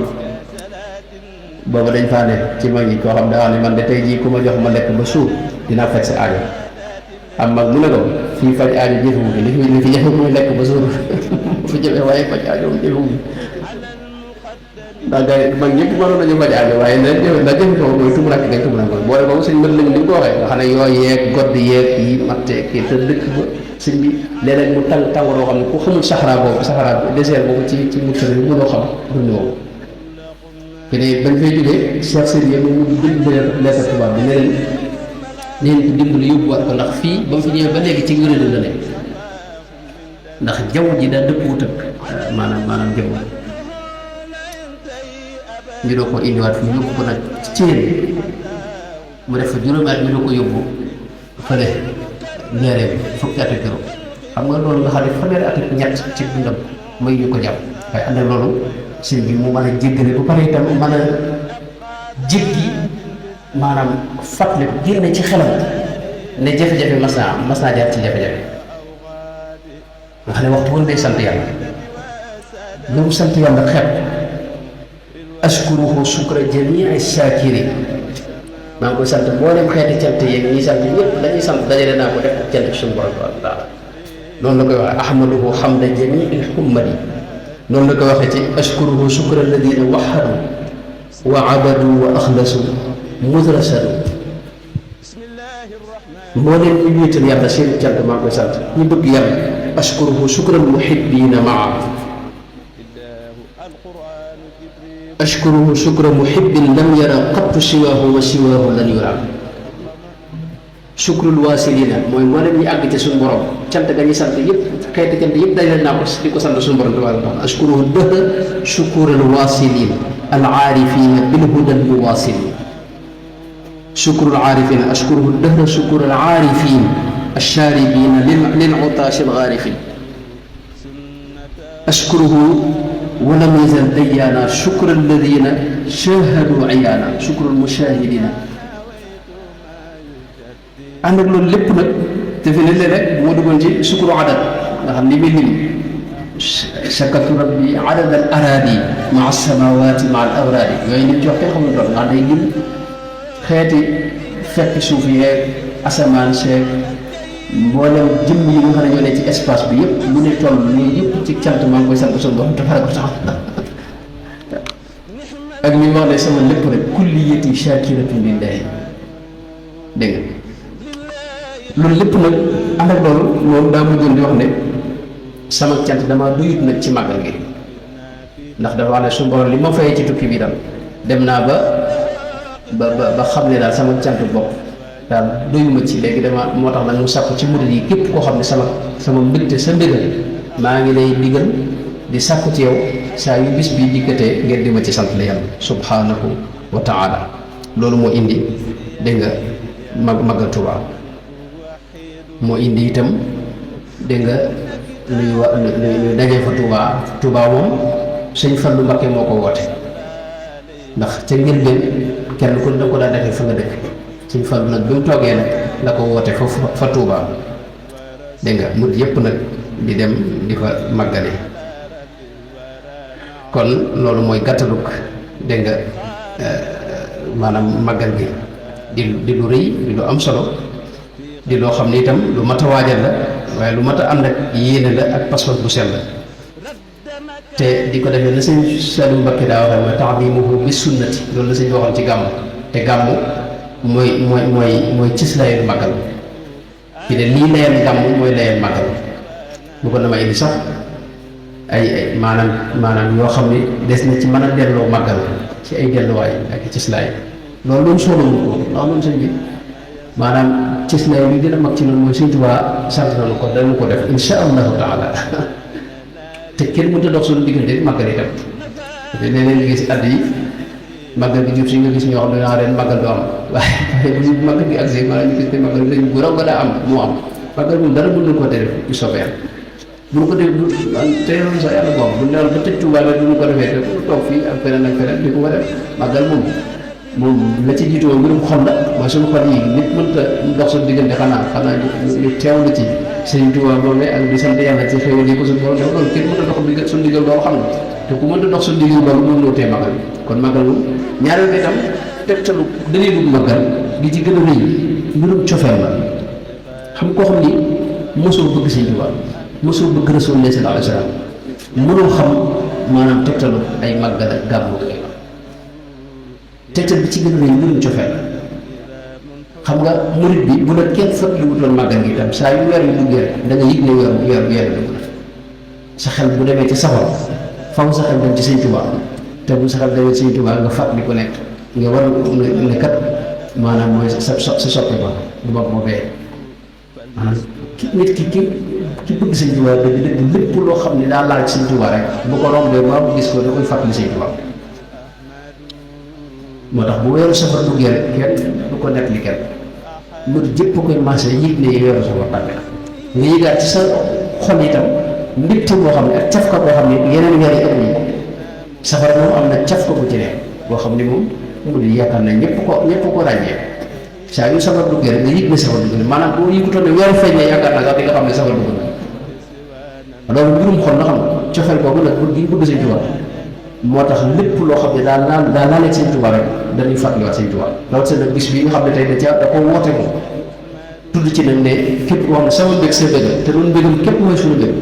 booba dañ faa ne ci mag ñi koo xam daa wax ne man de tey jii ku ma jox ma lekk ba suur dinaa faj sa aajo am mag mu ne ko fii faj aajo jëfewu fi li fi jafe muy lekk ba suur fi jafe waaye faj aajo jëfewu fi ndax gars yi mag ñëpp mënoon nañu faj aajo waaye na jëfe ko mooy tumuranke gañ tumuranke boole boobu sëñ mën lañu ni mu ko waxee nga xam ne yoo yeeg godd yeeg yi matte kii te dëkk ba sëñ bi léeg-léeg mu tàngoor boo xam ne ku xamul saxaraa désert boobu ci murtali bi mënoo xam dund boobu te ne bañ fay jógee Cheikh Sëriñ mu bind lettre tubaab bi ne leen ko dimbali yóbbuwaat ko ndax fii ba mu fi ñëwee ba léegi ci wéradi la nekk ndax jaww ji daa dëppoo tëkk maanaam jaww ñu doo ko indiwaat fi yóbbu ko nag ci Thiel mu def fa juróomi at ñu doo ko yóbbu fële ñaareel fukki at ak juróom xam nga loolu nga xam ne fanweeri at ak ñett ci dundam may ñu ko jàpp waaye ànd ak loolu sëñ bi mu mën a jéggale bu pare itam mën a jéggi maanaam fàttali génne ci xelam ne jafe-jafe mas naa jaar ci jafe-jafe nga xam ne waxtu woon day sant yàlla lu mu sant yàlla xeeb ashkuruhu shukra jamii shakirin maa ngi koy sant mboolem xeeti cant yeeg ñi sant ñëpp dañuy sant dajale naa ko def ak cant suñu borom taala noonu la koy waxee ahmaduhu hamda jamii xummadi noonu la koy waxee ci ashkuruhu shukra alladina waxadu wa abadu wa axlasu mudrasadu mbooleem ñu wéetal yàlla seen cant maa ngi koy sant ñu bëgg yàlla ashkuruhu shukra almuhibbina maa ashkuruhu shukra muhibbin lam yara qattu siwaahu wa siwaahu lan yura shukrul waasilina mooy mboolem ñi àgg ci suñu borom cant ga ñu sant yëpp xeeti cant yëpp dajale naa ko di ko sant suñu borom tabaaraka wa taala ashkuruhu dëhra shukural waasilin al aarifina bil huda al muwaasilin shukrul aarifina ashkuruhu dëhra shukural aarifin asharibina lil utaashi al gaarifin ashkuruhu ولم يزل ديانا شكر الذين شاهدوا عيانا شكر المشاهدين ànd ak loolu lépp nag te fi ne rek moo duggoon ci sukuru adat nga xam li muy lim shakatu rabbi adad al aradi maa samawati maa al awradi yooyu nit ci wax kenn xamul doon nga day lim xeeti fekk suuf yeeg asamaan seeg mboolem jëmm yi nga xam ne ñoo ne ci espace bi yëpp mu ne toll nii yëpp ci cant maa ngi koy sant suñu borom tabaaraka wa taala ak li wax ne sama lépp rek kulliyati shakiratun lillahi dégg nga loolu lépp nag ànd ak loolu moom daa mujjoon di wax ne sama cant dama duyut nag ci màggal gi ndax dafa wax ne suñu borom li ma fayee ci tukki bi daal dem naa ba xam ne daal sama cant bopp daal doyuma ci léegi dama moo tax nag mu sàkku ci murid yi képp koo xam ne sama mbégte sa mbégal maa ngi lay digal di sàkku ci yow saa yu bis bi dikkatee ngeen di ma ci sant la yàlla subhanahu wa taala loolu moo indi dégg nga màggal Tuubaa moo indi itam dégg nga luy dajee fa Tuubaa moom sëñ Fallu Mbakke moo ko woote ndax ca njëlbéen kenn ku ne ko daa defee fa nga dëkk sëñ Fallu nag bi mu toogee nag la ko woote fa Tuubaa dégg nga mut yépp nag di dem di fa màggale kon loolu mooy gàttaluk dégg nga maanaam màggal gi di lu rëy di lu am solo di loo xam ne itam lu mat a waajal la waaye lu mat a ànd ak yéene la ak pas-pas bu sell te di ko defee la sëñ Saliou Mbacké daa waxee mooy ta'dimuhu bi sunnati loolu la sëñ waxoon ci gàmmu te gàmmu mooy cislaayu màggal fi ne lii layeen gàmmu mooy layeen màggal bu ko dama indi sax ay maanaam yoo xam ne des na ci mën a delloo màggal ci ay delluwaay ak cislaay loolu loolu soxlawul ko ndax loolu sëñ bi maanaam cislaay bi gën a mag ci loolu mooy Sëñ Tuubaa sant nañu ko danañu ko def insha allahu taala te kenn mënut a dox suñu diggante màggal itam te léeg-léeg nga gis at yi màggal gi jub si nga gis ñoo xam ne naa ren màggal du am waaye bu màggal gi agsi maanaam ñu gis ne màggal gi bu raw nga daa am moo am màggal moom dara mënuñu ko tere bu soobee bu ñu ko def teeloon sax yàlla boobu bu ñu ba tëj Tuubaa la du ñu ko defee te bu toog fii ak feneen ak feneen di ko ko def màggal moom la ci jiitu woon mbirum xol la mooy suñu xol yi nit mënta dox suñu diggante xanaa ñu teewlu ci Sëñ Tuubaa boobee ak di sant yàlla ci xéwal yi ko suñu borom def loolu kenn mënta dox digg suñu diggal loolu xam na te ku mënta dox suñu diggal loolu mënuloo tee màggal kon màggal moom ñaareel bi itam tegtalu dañuy dugg màggal gi ci gën a rëy mbirum cofeel la xam koo xam ni mosoo bëgg Sëñ Tuubaa mosoo bëgg Rasulullah sallallahu alayhi wa sallam mënoo xam maanaam tegtalu ay màggal ak gàmmu tegtal bi ci gën a rëy mbirum cofeel xam nga murit bi bu la kenn fët lu wutoon màggal gi itam saa yu weer yu duggee rek da nga yëg ne weer dugg na sa xel bu demee ci safar faw sa xel dem ci Sëñ Tuubaa te bu sa xel demee ci Sëñ Tuubaa nga fàttali ko nekk nga war ne kat maanaam mooy sa soppe ba bu ma boobee maanaam nit ki bëgg Sëñ Tuubaa dëgg dëgg lépp loo xam ne daa laal ci Sëñ Tuubaa rek bu ko rombee ba mu gis ko da koy fàttali Sëñ Tuubaa moo tax bu weeru safar duggee rek kenn du ko nekk li kenn mu jëpp koy marché yëg ne weeru safar tàbbi nga yëgaat ci sa xol itam mbégte boo xam ne ak cafka boo xam ne yeneen weer yi am safar moom am na cafka bu ci ne boo xam ne moom mu di yaakaar na ñëpp ko ràññee saa yu safar duggee rek nga yëg ne safar dugg na maanaam boo yëgutoon ne weeru feeñ ne yaakaar naa sax di nga xam ne safar dugg na loolu mbirum xol la xam nga cofeel boobu nag bëgg ñu bëgg Sëñ Tuubaa moo tax lépp loo xam ne daa laaleeg Sëñ Tuubaa rek dañuy fàttaliwaat Sëñ Tuubaa rawatina nag bis bi nga xam ne tey da ko woote ko tudd ci nag ne képp koo xam ne sama mbég sa bëgg te doon mbégam képp mooy suñu bëgg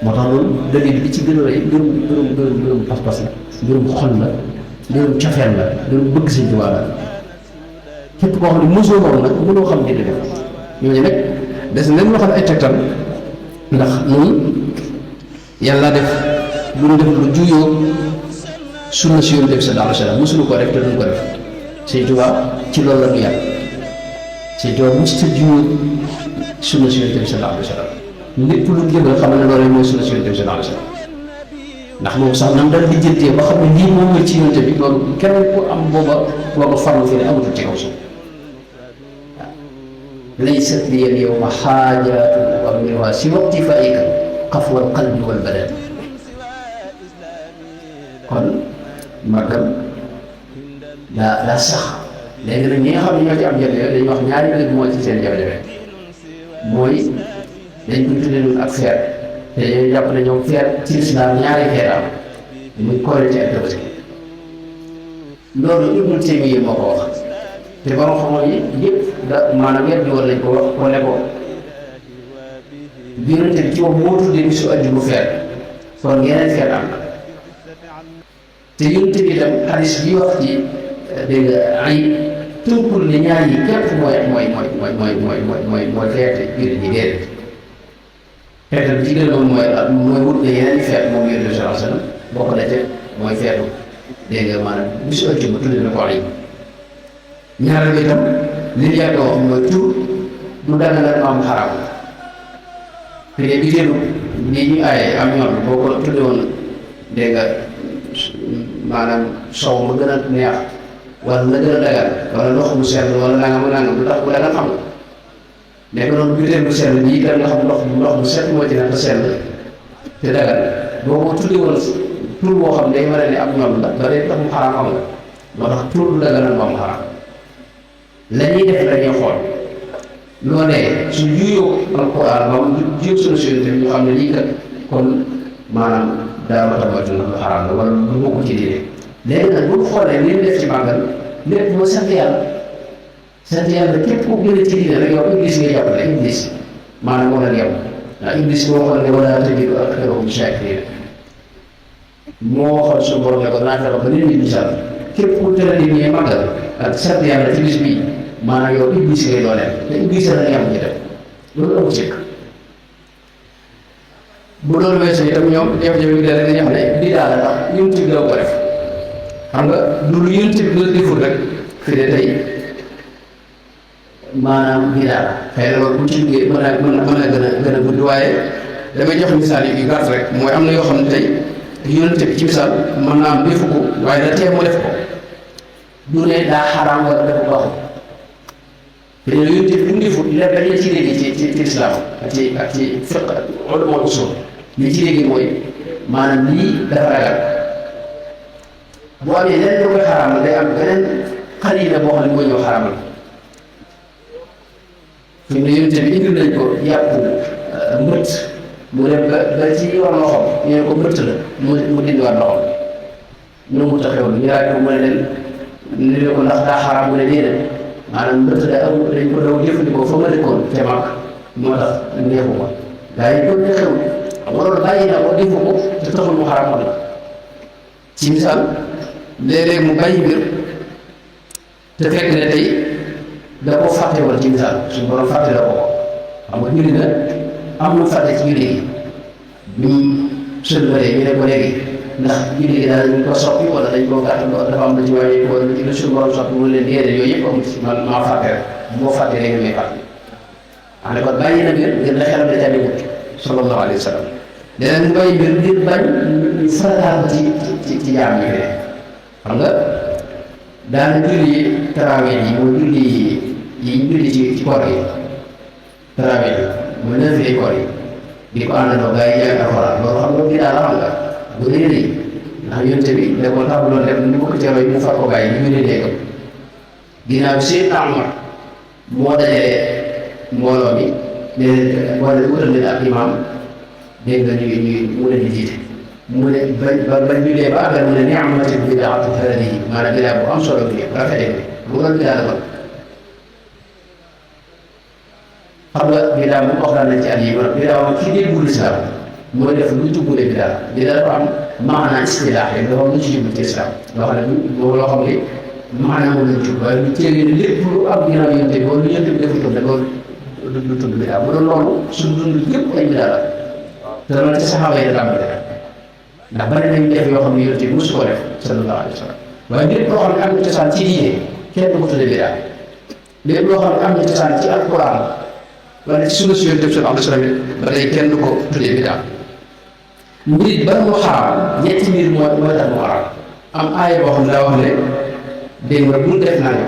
moo tax loolu dalil bi ci gën a rëy mbirum pas-pas la mbirum xol la mbirum cofeel la mbirum bëgg Sëñ Tuubaa la képp koo xam ne mosoo loolu nag mënoo xam di def ñooñu nag des na leen waxal ay tegtal ndax noonu yàlla def lu ñu def lu juyoo sunna si Yonent bi sallallahu alayhi wa sallam mosuñu ko def te duñ ko def Sëñ Tuubaa ci loolu la du yàlla Sëñ Tuubaa mos ta juyoo sunna si Yonent bi sallallahu alayhi wa sallam lépp lu ñu jël xam ne loolu mooy sunna si Yonent bi sallallahu alayhi wa sallam ndax moom sax nam dal lijjantee ba xam ne lii moom mooy ci Yonent bi loolu kenn ku am booba farlu fi ne amatul ci kaw suuf laysat liya al-yawma haajatun u'ammiruha siwa iktifaa'ika xafwal qalbi wal badan kon màggal daa sax léegi nag ñi nga xam ne ñoo ci am jafe-jafe dañuy wax ñaari mbir moo ci seen jafe-jafe mooy dañ koy tuddee noonu ak feer te dañoo jàpp ne ñoom feer ci lislaam ñaari feer am muy Korite ak Tabaski loolu Ibnu Taymiyya moo ko wax te borom xam-xam yi yëpp maanaam yet bi woon nañ ko wax ko ne ko bi Yonent bi ci moom moo tuddee bisu àjjuma feer kon yeneen feer am na te Yonent bi itam xadis bi wax ci dégg nga ay tënkul ne ñaar yi képp mooy feete jullit ñi déedéet feete bi ci gën a mooy wut ne yeneen i feet moom yonent bi sallallahu alayhi wasallam bokk na ca mooy feetu dégg nga maanaam bisu àjjuma tudde na ko ayib ñaareel bi itam li ñu yàgg wax mooy tur du daganal am xaraam te bi teelu lii ñu aaye am ñoom boo ko tudde woon dégg nga maanaam sow ma gën a neex wala la gën a dagal wala ndox mu sell wala nangam ak nangam lu tax bu dagal xam nga nekk noonu biteel bu sell bii itam nga xam ndox mu set moo ci nekk te sell te dagal boo ko tudde woon tur boo xam day mën a ne ab ñoom la ba day tax mu xaraam xam nga moo tax tur du daganal moom xaraam la ñuy def dañuy xool loolee su juyoo alquran ba mu juyoo suñu suñu ñu xam ne lii kat kon maanaam daa ma tamatu lu xaraam la wala lu bokk ci diine léegi nag bu ñu xoolee li ñu def ci màggal lépp mooy sant yàlla képp ku gën a ci diine rek yow iblis ngay jàppale iblis maanaam moo leen yow ndax iblis boo xool ne wala tajidu aktharahum shaakiriin moo waxoon suñu borom ne ko naa fexe ba nit ñi misaal képp ku tëral nit ñi màggal ak sant yàlla ci bis bii maanaam yow iblis ngay dooleel te iblis la yam ci def loolu amu ci bu loolu weesoo itam ñoom jafe-jafe bi dañuy xam ne bidaa la ndax yonent bi la ko def xam nga lu yonent bi la deful rek fi de tey maanaam bidaa la xëy na loolu bu ci duggee mën a gën a gudd waaye damay jox misaal yu gàtt rek mooy am na yoo xam ne tey yonent bi ci misaal mën naa am defu ko waaye la tee mu def ko du ne daa xaraam wala dafa baaxul te ñun yonent bi lu mu defut lépp dañ la ciy dégg ci lislaam ak ci fiq ak ulama usul li ci dégg mooy maanaam lii dafa ragal bu amee leneen lu koy xaraamal day am beneen xarina boo xam ne mooy ñëw xaraamal fi mu ne yonent bi indil nañ ko yàpp mbëtt mu dem ba ci war loxoom ñu ne ko mbëtt la mu dindiwaat loxoom ñu mu taxewul ñu laaj ko mu ne leen ni ne ko ndax daa xaraam mu ne déedéet maanaam mbëtt da am dañ ko daw jëfandikoo fa ma dëkkoon te mag moo tax neexu ko gaa yi doon ne xew xam nga loolu bàyyi na ko defu ko te taxul mu xaraam la ci misaal léeg-léeg mu bàyyi mbir te fekk ne tey da koo fàtte woon ci misaal suñu borom fàtte la ko xam nga julli na am lu fàtte ci julli gi bi mu sëlbalee ñu ne ko léegi ndax julli gi daal dañ ko soppi wala dañ koo gàttal dafa am lu ci wàññi wala lu ci lu suñu borom soppi mu leen déedéet yooyu yëpp amul ci man maa fàtte rek boo fàtte léegi may fàtte xam ne kon bàyyi na mbir ngir la xelam da ca wut sallallahu alayhi wa sallam leneen mu bàyyi mbir ngir bañ ñu farataal ko ci jaam ñi de xam nga daana julli tarawih yi mooy julli yi ñu julli ci koor yi tarawih yi mooy naafila koor yi di ko àndandoo gaa yi jàng alxuraan loolu xam nga bidaa la xam nga bu dee nii ndax yonte bi da ko tax loolu def ni mu ko teeloo mu far ko gaa yi ñu ne dee ko ginnaaw Seydina Umar moo dajale mbooloo mi ne wala wutal leen ak imaam dégg nga ñuy mu leen di jiite mu ne ba ñu dee ba àggal mu ne ni'mati bidaatu haadihi maanaam bidaa bu am solo bi rafetee bi bu doon bidaa la kon xam nga bidaa moom wax nañ ci at yi maanaam bidaa moom ci déggul islam mooy def lu tuggule bidaa bidaa dafa am maanaa istilaax yi dafa am lu ci jublu ci islam loo xam ne loo xam ne maanaam moom lañ jublu waaye lu téegee ne lépp lu am ginnaaw yonte bi wala lu yonte bi defutoon da lu tudd bidaa bu doon loolu suñu dund yëpp ay bidaa la te loolu ci saxaaba yi da tàmbale ndax bari nañu def yoo xam ne yonte bi mosu koo def sallallahu alayhi wa sallam waaye lépp loo xam ne am na cosaan ci diine kenn du ko tudde bidaa lépp loo xam ne am na cosaan ci alquran wala ci sunna si yonte bi sallallahu alayhi wa sallam ba tey kenn du ko tuddee bidaa mbir ba mu xaraam ñetti mbir mooy tax mu xaraam am aaya boo xam ne daa wax ne dégg nga bul def nanga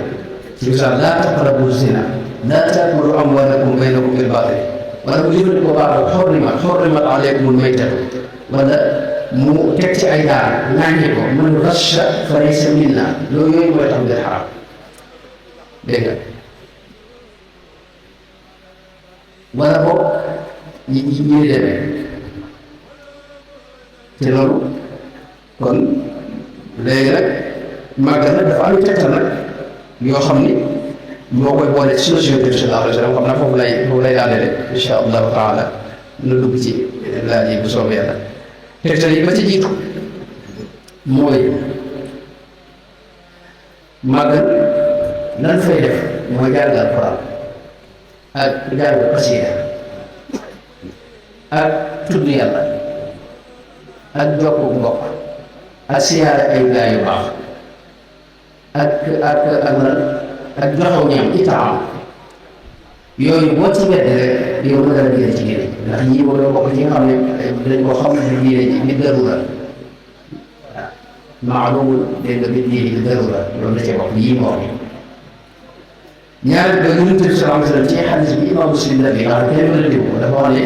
ci misaal laa taqrabu zina laa taakulu amwaalakum baynakum bil baatil wala bu jëfandikoo baax xurrimat alaykumul maytatu wala mu teg ci ay daan ñaañee ko man rasha fa laysa minna loolu yooyu mooy tax mbir xaraam dégg nga wala boog ñi demee te loolu kon léegi nag màggal nag dafa am tegtal nag yoo xam ni moo koy boole ci sunna Yonent bi sallallahu alayhi wa sallam xam naa foofu lay daanele insha allahu taala nu dugg ci laaj yi bu soobee yàlla tegtal yi ba ci jiitu mooy màggal lan fay def mooy jàng alxuraan ak jàng xasida ak tudd yàlla ak jokku mbokk ak siyaare ay gaa yu baax ak joxew ñam itaam yooyu boo ci wedd rek yow ma dara génn ci diine ndax ñii boo doo bokk ci nga xam ne dañ ko xam ne diine ji bi darura maalumul dégg nga bi diine bi darura loolu la ci bokk yii moo ñaar ba Yonent bi sallallahu alayhi wa sallam ci xadis bi imam Muslim la bi nga xam ne kenn mën a dégg dafa wax ne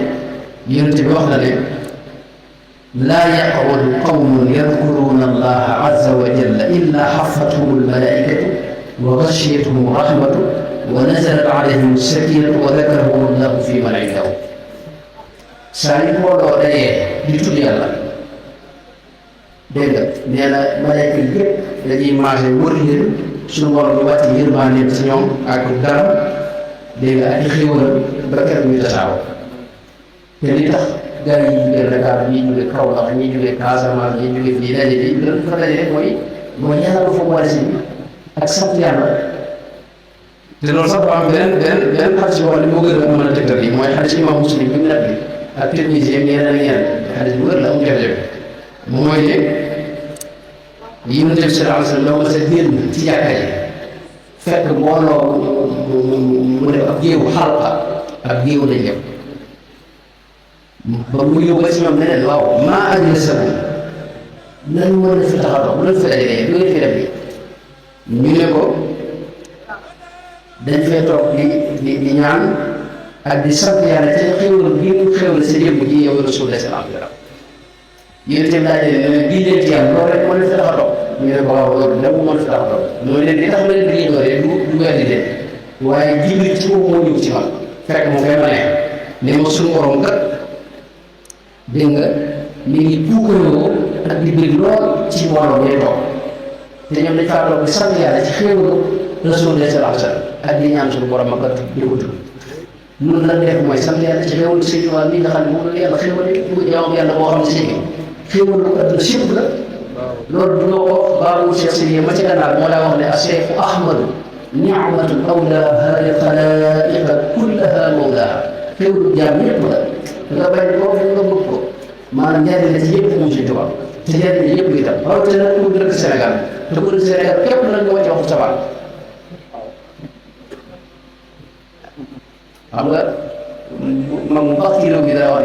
Yonent bi wax na ne laa yaqudu qawmun yadkuruna allaha azza wa jalla illa xafathum almalaikatu wa gashiyatuhum rahmatu wa nazalat alayhim sakinatu wa dakarahum allahu fi man indahu saa yu mbooloo dajee di tudd yàlla dégg nga nee na malaayka yëpp dañuy maase wër leen suñu borom bi wàcc yërmande ci ñoom ak daram dégg nga ak xéwal ba keroog ñu tasaaroo te li tax gars yi jógee Dakar ñii jógee Kaolack ñii jógee Casamance ñii jógee fii daje bi loolu fa daje rek mooy yàlla ko fa boole si ak sant yàlla te loolu sax dafa am beneen xadis boo xam ne moo gën a mën a tegtal yi mooy xadis imam Muslim bi mu nekk bi ak Tirmisi ak yeneen ak yeneen xadis bu wér la am jafe-jafe mooy ne Yonent bi sallallahu alayhi wa sallam dafa mas a génn ci jàkka ji fekk mbooloo mu def ab géewu xalqa ab géewu lañ def ba mu ñëw ba ci ñoom ne leen waaw maa ajlasakum lan moo leen fi tax a toog bu leen fi dajalee du ngeen fi def bi ñu ne ko dañ fee toog di ñaan ak di sant yàlla ci xéwal bi mu xéwal sa jëmm ji yow Rasulullah sallallahu alayhi wa sallam yéen itam daa jëlee ne bii leen ci yàlla loolu rek moo leen fi tax a toog ñu ne ko waaw loolu lépp moo leen fi tax a toog mooy leen li tax ma leen di dooree du weddi de waaye Jibril ci boobu moo ñëw ci man fekk mu koy ma ne ma suñu borom kat dégg nga mi ngi puukaroo ak di bëgg lool ci mbooloo ngay toog te ñoom dañ faa toog di sant yàlla ci xéewalu Rasulullah sallallahu alayhi wa sallam ak di ñaan suñu borom ak di ko tudd ñun lan def mooy sant yàlla ci xéewalu Sëñ Tuubaa mi nga xam ne moom la yàlla xéewale bu jaamam yàlla boo xam ne si xéewalu ko adduna sépp la loolu du nga ko baabu Cheikh Sidiya ma ci gannaaw moo daa wax ne Cheikh Ahmadu ni'matun awlaaha li xalaa'iqa kullaha mawlaaha xéewalu jaam ñëpp la nga bañ ko nga bëgg ko maanaam njariñ la ci yëpp moom Sëñ Tuubaa te njariñ la yëpp itam rawatina nag ku dëkk Sénégal te ku dëkk Sénégal képp nag nga wàcce waxu sabal xam nga mag mu baax ci réew mi dana wax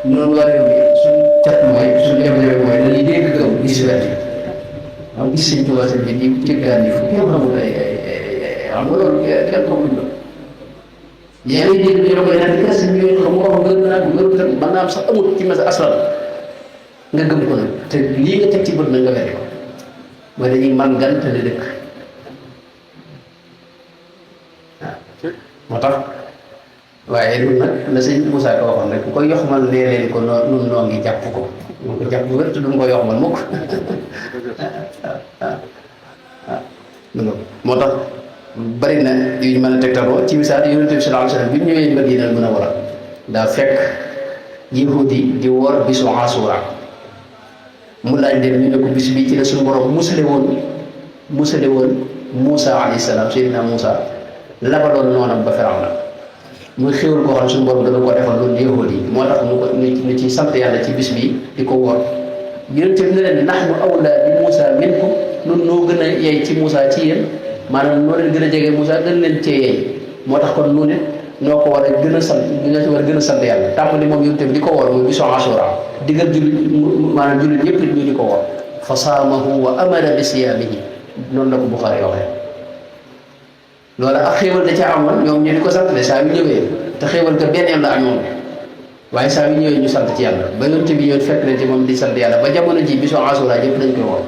ne noonu waa réew mi suñ cat mooy suñ jafe-jafe mooy dañuy dégg gëm gis wetti xam gis Sëñ Tuubaa sëñ bi di jëggaan yi fu kenn xamul ay xam nga loolu kenn xamul la yaa ngi dégg ñu ne koy naan di gas ñu xam nga wax nga naan wéru tam mën naa am sax amul ci masa aslan nga gëm ko nag te lii nga teg ci bët na nga weddi ko mooy dañuy man gan te di dëkk waaw moo tax waaye nun nag la sëñ Moussa ko waxoon rek ku koy yoxmal nee leen ko nun noo ngi jàpp ko mun ko jàpp wér te duñ ko yoxmal mukk waaw moo tax bari na yu ñu mën a tegtaloo ci misaal Yonent bi sallallahu alayhi wa sallam bi mu ñëwee Madina Munawwara daa fekk yahuud yi di woor bisu Ashura mu laaj leen ñu ne ko bis bi ci la suñu borom musale woon Muusa alayhi salaam Seydina Muusa labaloon noonam ba Firawna muy xéwal koo xam ne suñu borom dana ko defal loolu yahuud yi moo tax ñu ci sant yàlla ci bis bi di ko woor Yonent bi ne leen nahnu awlaa bi Muusa minkum nun noo gën a yey ci Muusa ci yéen maanaam noo leen gën a jege Moussa gën leen cee yeey moo tax kon nu ne noo ko war a gën a sant ñoo ci war a gën a sant yàlla tàmbali moom Yonent bi di ko woor muy bisu Ashura digal jullit maanaam jullit ñëpp ñu di ko woor fa saamahu wa amara bi siyaamihi noonu la ko Buxaari waxee loolu ak xéewal da ca amoon ñoom ñu di ko sant de saa yu ñëwee te xéewal ka benn yoon la amoon waaye saa yu ñëwee ñu sant ci yàlla ba Yonent bi ñëw fekk leen ci moom di sant yàlla ba jamono ji bisu Ashura ñëpp dañ koy woor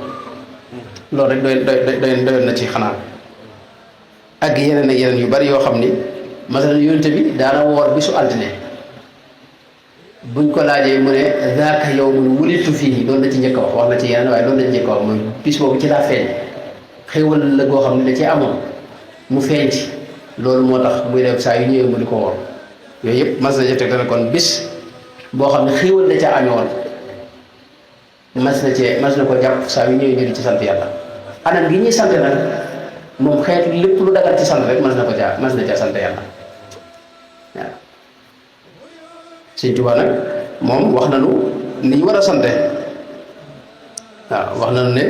loolu rek doyoon na ci xanaa ak yeneen ak yeneen yu bari yoo xam ni masalan Yonent bi daana woor bisu altine buñ ko laajee mu ne zaaka yawmun wulidtu fiihi loolu la ci njëkk a wax na ci yeneen waaye loolu la ci njëkk a wax mooy bis boobu ci laa feeñ xéwal la goo xam ne da ci amoon mu feeñ ci loolu moo tax muy def saa yu ñëwee mu di ko woor yooyu yëpp mas na ca teg dana kon bis boo xam ne xéwal la ca amee woon mas na ko jàpp saa yu ñëwee ñu di ci sant yàlla anam gi ñuy sant nag moom xeetu lépp lu dagal ci sant rek mën na caa sant yàlla waaw. Sëñ Tuubaa nag moom wax nañu ni ñu war a sante waaw wax nañu ne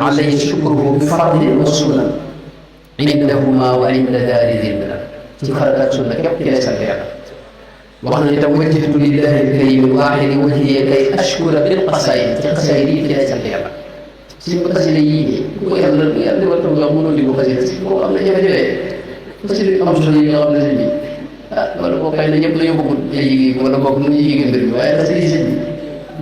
alayhi shukruhu bi fardin wa sunna indahuma wa inda daari zilmina ci farata ak sunna képp ci lay sant yàlla. wax na itam wajjahtu lillahi al-karim al-wahidi wajhiya kay ashkura bil qasaid ci xasaayid yi ci lay sant yàlla. suñ ko xasida yii ku ko yàlla defal taw nga mënoo di ko xasida si boo xam ne jafe-jafe xasida yu am solo yi nga xam ne sëñ bi wala boo xëy na ñëpp la ñu bëggul yéegi wala boog nu ñu yéegi mbir mi waaye xasida yi sëñ bi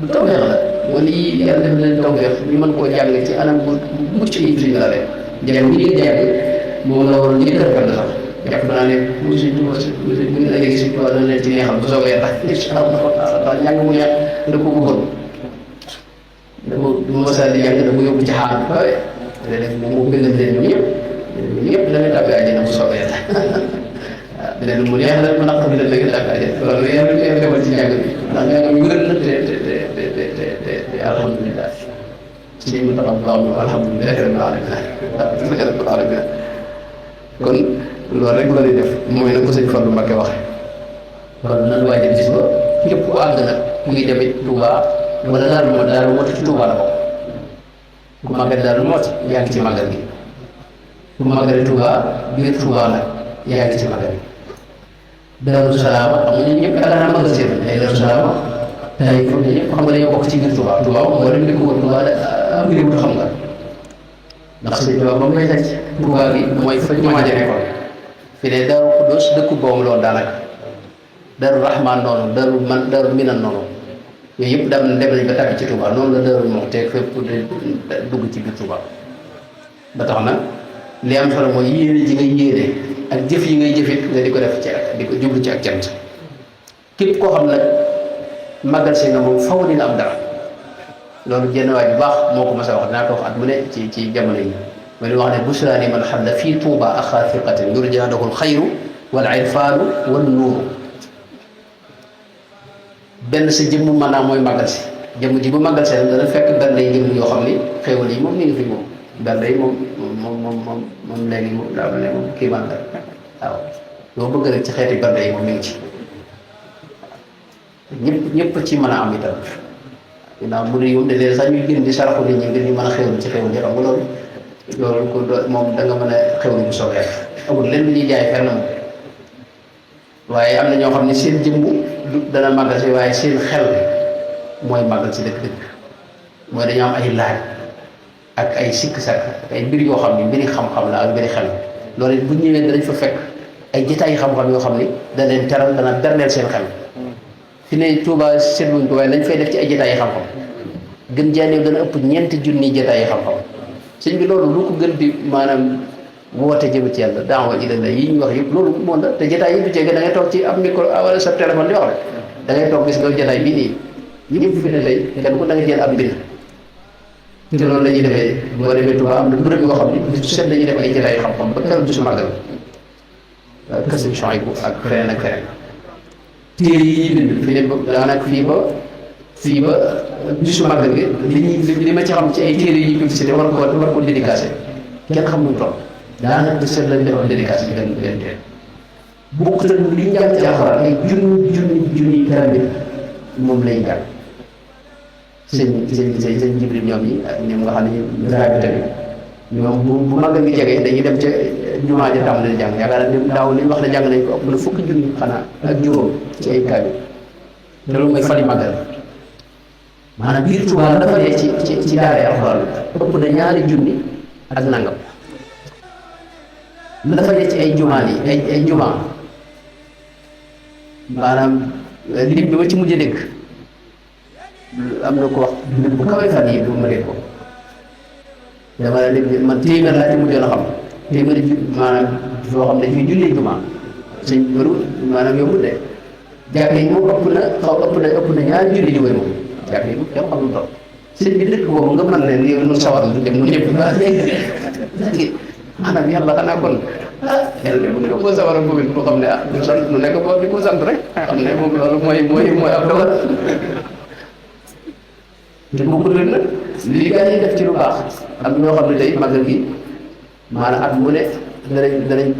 du tawfeex la wala yii yàlla def leen tawfeex ñu mën koo jàng ci anam bu mucc ayib suñu la rek jàng bu ñuy jàng moom la waroon njëkk a rafet la sax jàpp naa ne bu suñ tuba bu ñu ëllëgee suñ tuba dana leen ci neexal bu soobee tax incha allah ndax njàng mu neex da ko bëggoon dama du ma saa di jàng da ko yóbbu ci xaar bu kawe léeg-léeg moom moo gënal leen ñoom ñëpp dana tàbbi àjjana bu soobee yàlla waaw dina mu neex la mu naqar bi da léegi tàbbi àjjana loolu yàlla ñu defal ci njàng bi ndax njàng mi wér na te alhamdulilah si mu taxaw baax na alhamdulilah rabbil alamin kon loolu rek la ñuy def mooy nag ko sëñ Fallu Mbakke waxe kon nan waajal bis ba képp ku àgg nag kuy demit Touba wala daal moo ci Touba la bokk ku màggal daal moo ci yaa ngi ci màggal gi ku màggale Touba biir Touba nag yaa ngi ci màggal gi Daaru Salaam xam nga ñëpp yaakaar naa màggal seen ay Daaru Salaam tey foofu ñëpp xam nga dañoo bokk ci biir Touba Touba moo dem di ko wër Touba am réew xam nga ndax sëñ Touba ba mu may sàcc Touba bi mooy fa jumaa ja nekkoon fi ne Daaru Xuddoos dëkku boobu loolu daanaka Daaru Rahmaan noonu Daaru Minan noonu yooyu yëpp dem nañ ba tàbbi ci Touba noonu la Daaru Muxti fépp dugg ci biir Touba ba tax na li am solo mooy yéene ji ngay yéene ak jëf yi ngay jëfit nga di ko def ci ak di ko jublu ci ak cant képp koo xam nag màggal si nga moom faw dina am dara loolu jenn waay bu baax moo ko mas a wax dinaa ko wax at mu ne ci jamono yi ma li wax ne busraani man xam ne fii Touba axaa fiqatin yurjaa lahu alxayru wal irfaanu wan nuuru benn sa jëmm maanaam mooy màggal si jëmm ji bu màggal si dana fekk benn yi jëmm yoo xam ni xéwal yi moom ni ngi fi moom benn yi moom léegi moom daa mel ne moom kii man la waaw loo bëgg rek ci xeeti benn yi moom mi ngi ci ñëpp ci mën a am itam ginnaaw mu ne yow de léegi sax ñuy génn di saraxu nit ñi ngir ñu mën a xéwal ci xéwal yi xam nga loolu ko moom da nga mën a xéwal bu soobee amul lenn lu ñuy jaay fenn moom waaye am na ñoo xam ne seen jëmbu dana màggal si waaye seen xel mooy màggal si dëkk-dëkk mooy dañoo am ay laaj ak ay sikk sakk ak ay mbir yoo xam ne mbiri xam-xam la ak mbiri xel loolu it bu ñëwee danañ fa fekk ay jotaayu xam-xam yoo xam ne da leen teral dana berneel seen xel fi ne Touba seetluñ ko waaye lañ fay def ci ay jotaayu xam-xam gën jaaneew dana ëpp ñeenti junni jotaayu xam-xam sëñ bi loolu lu ko gën di maanaam woote jëm ci yàlla daawa ji la yi ñu wax yëpp loolu moom la te jotaay yi du ceege da ngay toog ci am micro wala sa téléphone di wax rek da ngay toog gis nga jotaay bii nii ñëpp fi ne tey kenn ku da nga jël ab mbind te loolu la ñuy defee boo demee Touba am na bërëb yoo xam ne bis set dañuy def ay jotaay xam-xam ba keroog bisu màggal kër sëñ Chouaïbou ak feneen ak feneen téere yi bind fi ne daanaka fii ba bisu màggal gi li ma ci xam ci ay téere yi publicité war ko dédicacé kenn xam nu toll daanaka bi seet lañ defoon dédicace bi benn teen bokk te li ñu jàng ci alxuraan ay junni kaamil moom lay jàng seen Jibril ñoom yi ak ñoom nga xam ne ñu rajo tamit ñoom bu màggal gi jege dañuy dem ca jumaa ja tàmm leen jàng yaakaar naa daaw li ñu wax ne jàng nañ ko ëpp na fukki junni xanaa ak juróom ci ay kaamil te loolu mooy fani màggal maanaam biir Tuubaa dafa dee ci daara alxuraan ëpp na ñaari junni ak nangam la dafa ne ci ay jumaan yi ay jumaa maanaam lim bi ma ci mujj dégg am na ko wax lim bu kawee fan yi bu ma dégg ko dama la lim bi man téeméer laa ci mujjoon a xam téeméeri maanaam yoo xam ne fii jullee jumaa sëñ bëru maanaam yombul de jàkk yi moom ëpp na ñaari julli di wér moom jàkk yi moom kenn xam lu toll sëñ bi dëkk boobu nga mën leen yow nun sawar du dem nu ñëpp maanaam yàlla xanaa kon yàlla bu ñu ko sawar a boobu mu xam ne ñu sant nu nekk boobu di ko sant rek xam ne moom loolu mooy ab dogal te bokkul leen nag li gaa yi def ci lu baax am ñoo xam ne tey màggal gi maanaam at mu ne danañ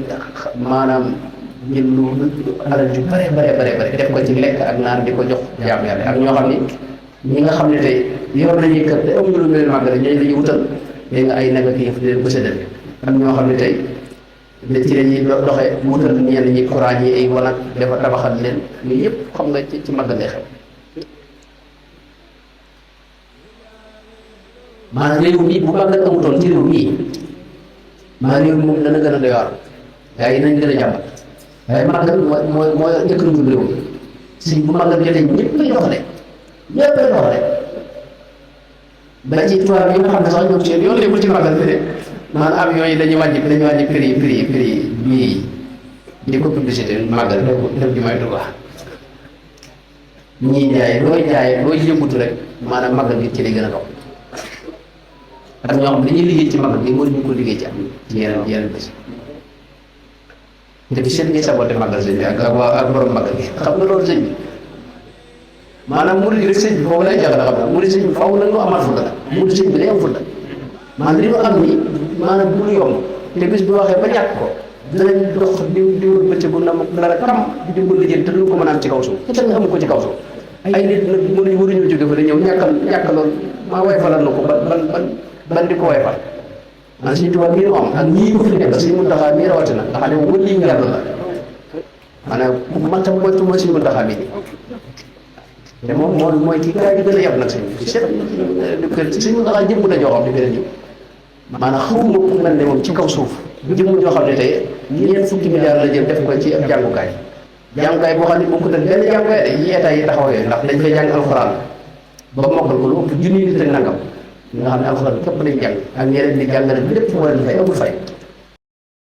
maanaam jël lu alal ju bare bare def ko ci lekk ak naan di ko jox jaam yàlla ak ñoo xam ni ñi nga xam ne tey yor nañuy kër te amuñu lu mel màggal ñooñu la ñuy wutal léegi nga ay nag ak yëf di leen bësadal ak ñoo xam ne tey ci la ñuy doxee wutal ñenn ñi courant yi ay wanag dafa tabaxal leen yooyu yëpp xam nga ci màggal lay xew maanaam réew mi bu màggal amutoon ci réew mii maanaam réew mi moom dana gën a doy waar gaa yi nañ gën a jàmbat waaye màggal mooy njëkk na réew mi si bu màggal jotee ñëpp lay doxale ñëpp lay doxale ba ci tubaab yi nga xam ne sax ñoom seen yoon nekkul ci màggal fi de maanaam avion yi dañuy wàññi prix bii di ko publicité màggal def ju may Tuubaa ñii jaay looy yëngutu rek maanaam màggal gi ci lay gën a dox ak ñoo xam ne dañuy liggéey ci màggal gi mënuñu ko liggéey ci yeneen bés te bi seen ngay saboté màggal sëñ bi ak borom màggal gi xam nga loolu sëñ bi maanaam murid rek sëñ bi foofu lay jàll xam na murid sëñ bi faaw nag ñu amaat fulla la murid sëñ bi day am fulla maanaam li ñu am nii maanaam bu ñu yomb te bis bu waxee ba ñàkk ko danañ dox di wër bëccëgu na dara kam di ko lijjanti te duñ ko mën a am ci kaw suuf te nga amu ko ci kaw suuf ay nit nag mënuñu waruñoo jóge fa da ñëw ñàkk loolu maa way falal na ko ban di ko way fal man Sëñ Tuubaa mii am ak ñii ko fi nekk Sëñ Muntaxaa mii rawatina nga xam ne moom wëlliwu yàlla la maanaam man tam moytu mooy Sëñ Muntaxaa mii te moom mooy ci gaa yi gën a yab nag sëñ bi seet Sëñ Muntaxaa jëmm la joo xam ne beneen ñëw maanaam xawma ku mel ne moom ci kaw suuf jëmm joo xam ne tey ñeent fukki milliards la jël def ko ci ab jàngukaay boo xam ne boo ko def benn jàngukaay de yi état yi taxawee ndax dañ fay jàng alxuraan ba mokkal ko lu ëpp junni nit ak nangam nga xam ne alxuraan képp lañ jàng ak ñeneen di jàngale bi lépp moo leen fay amul fay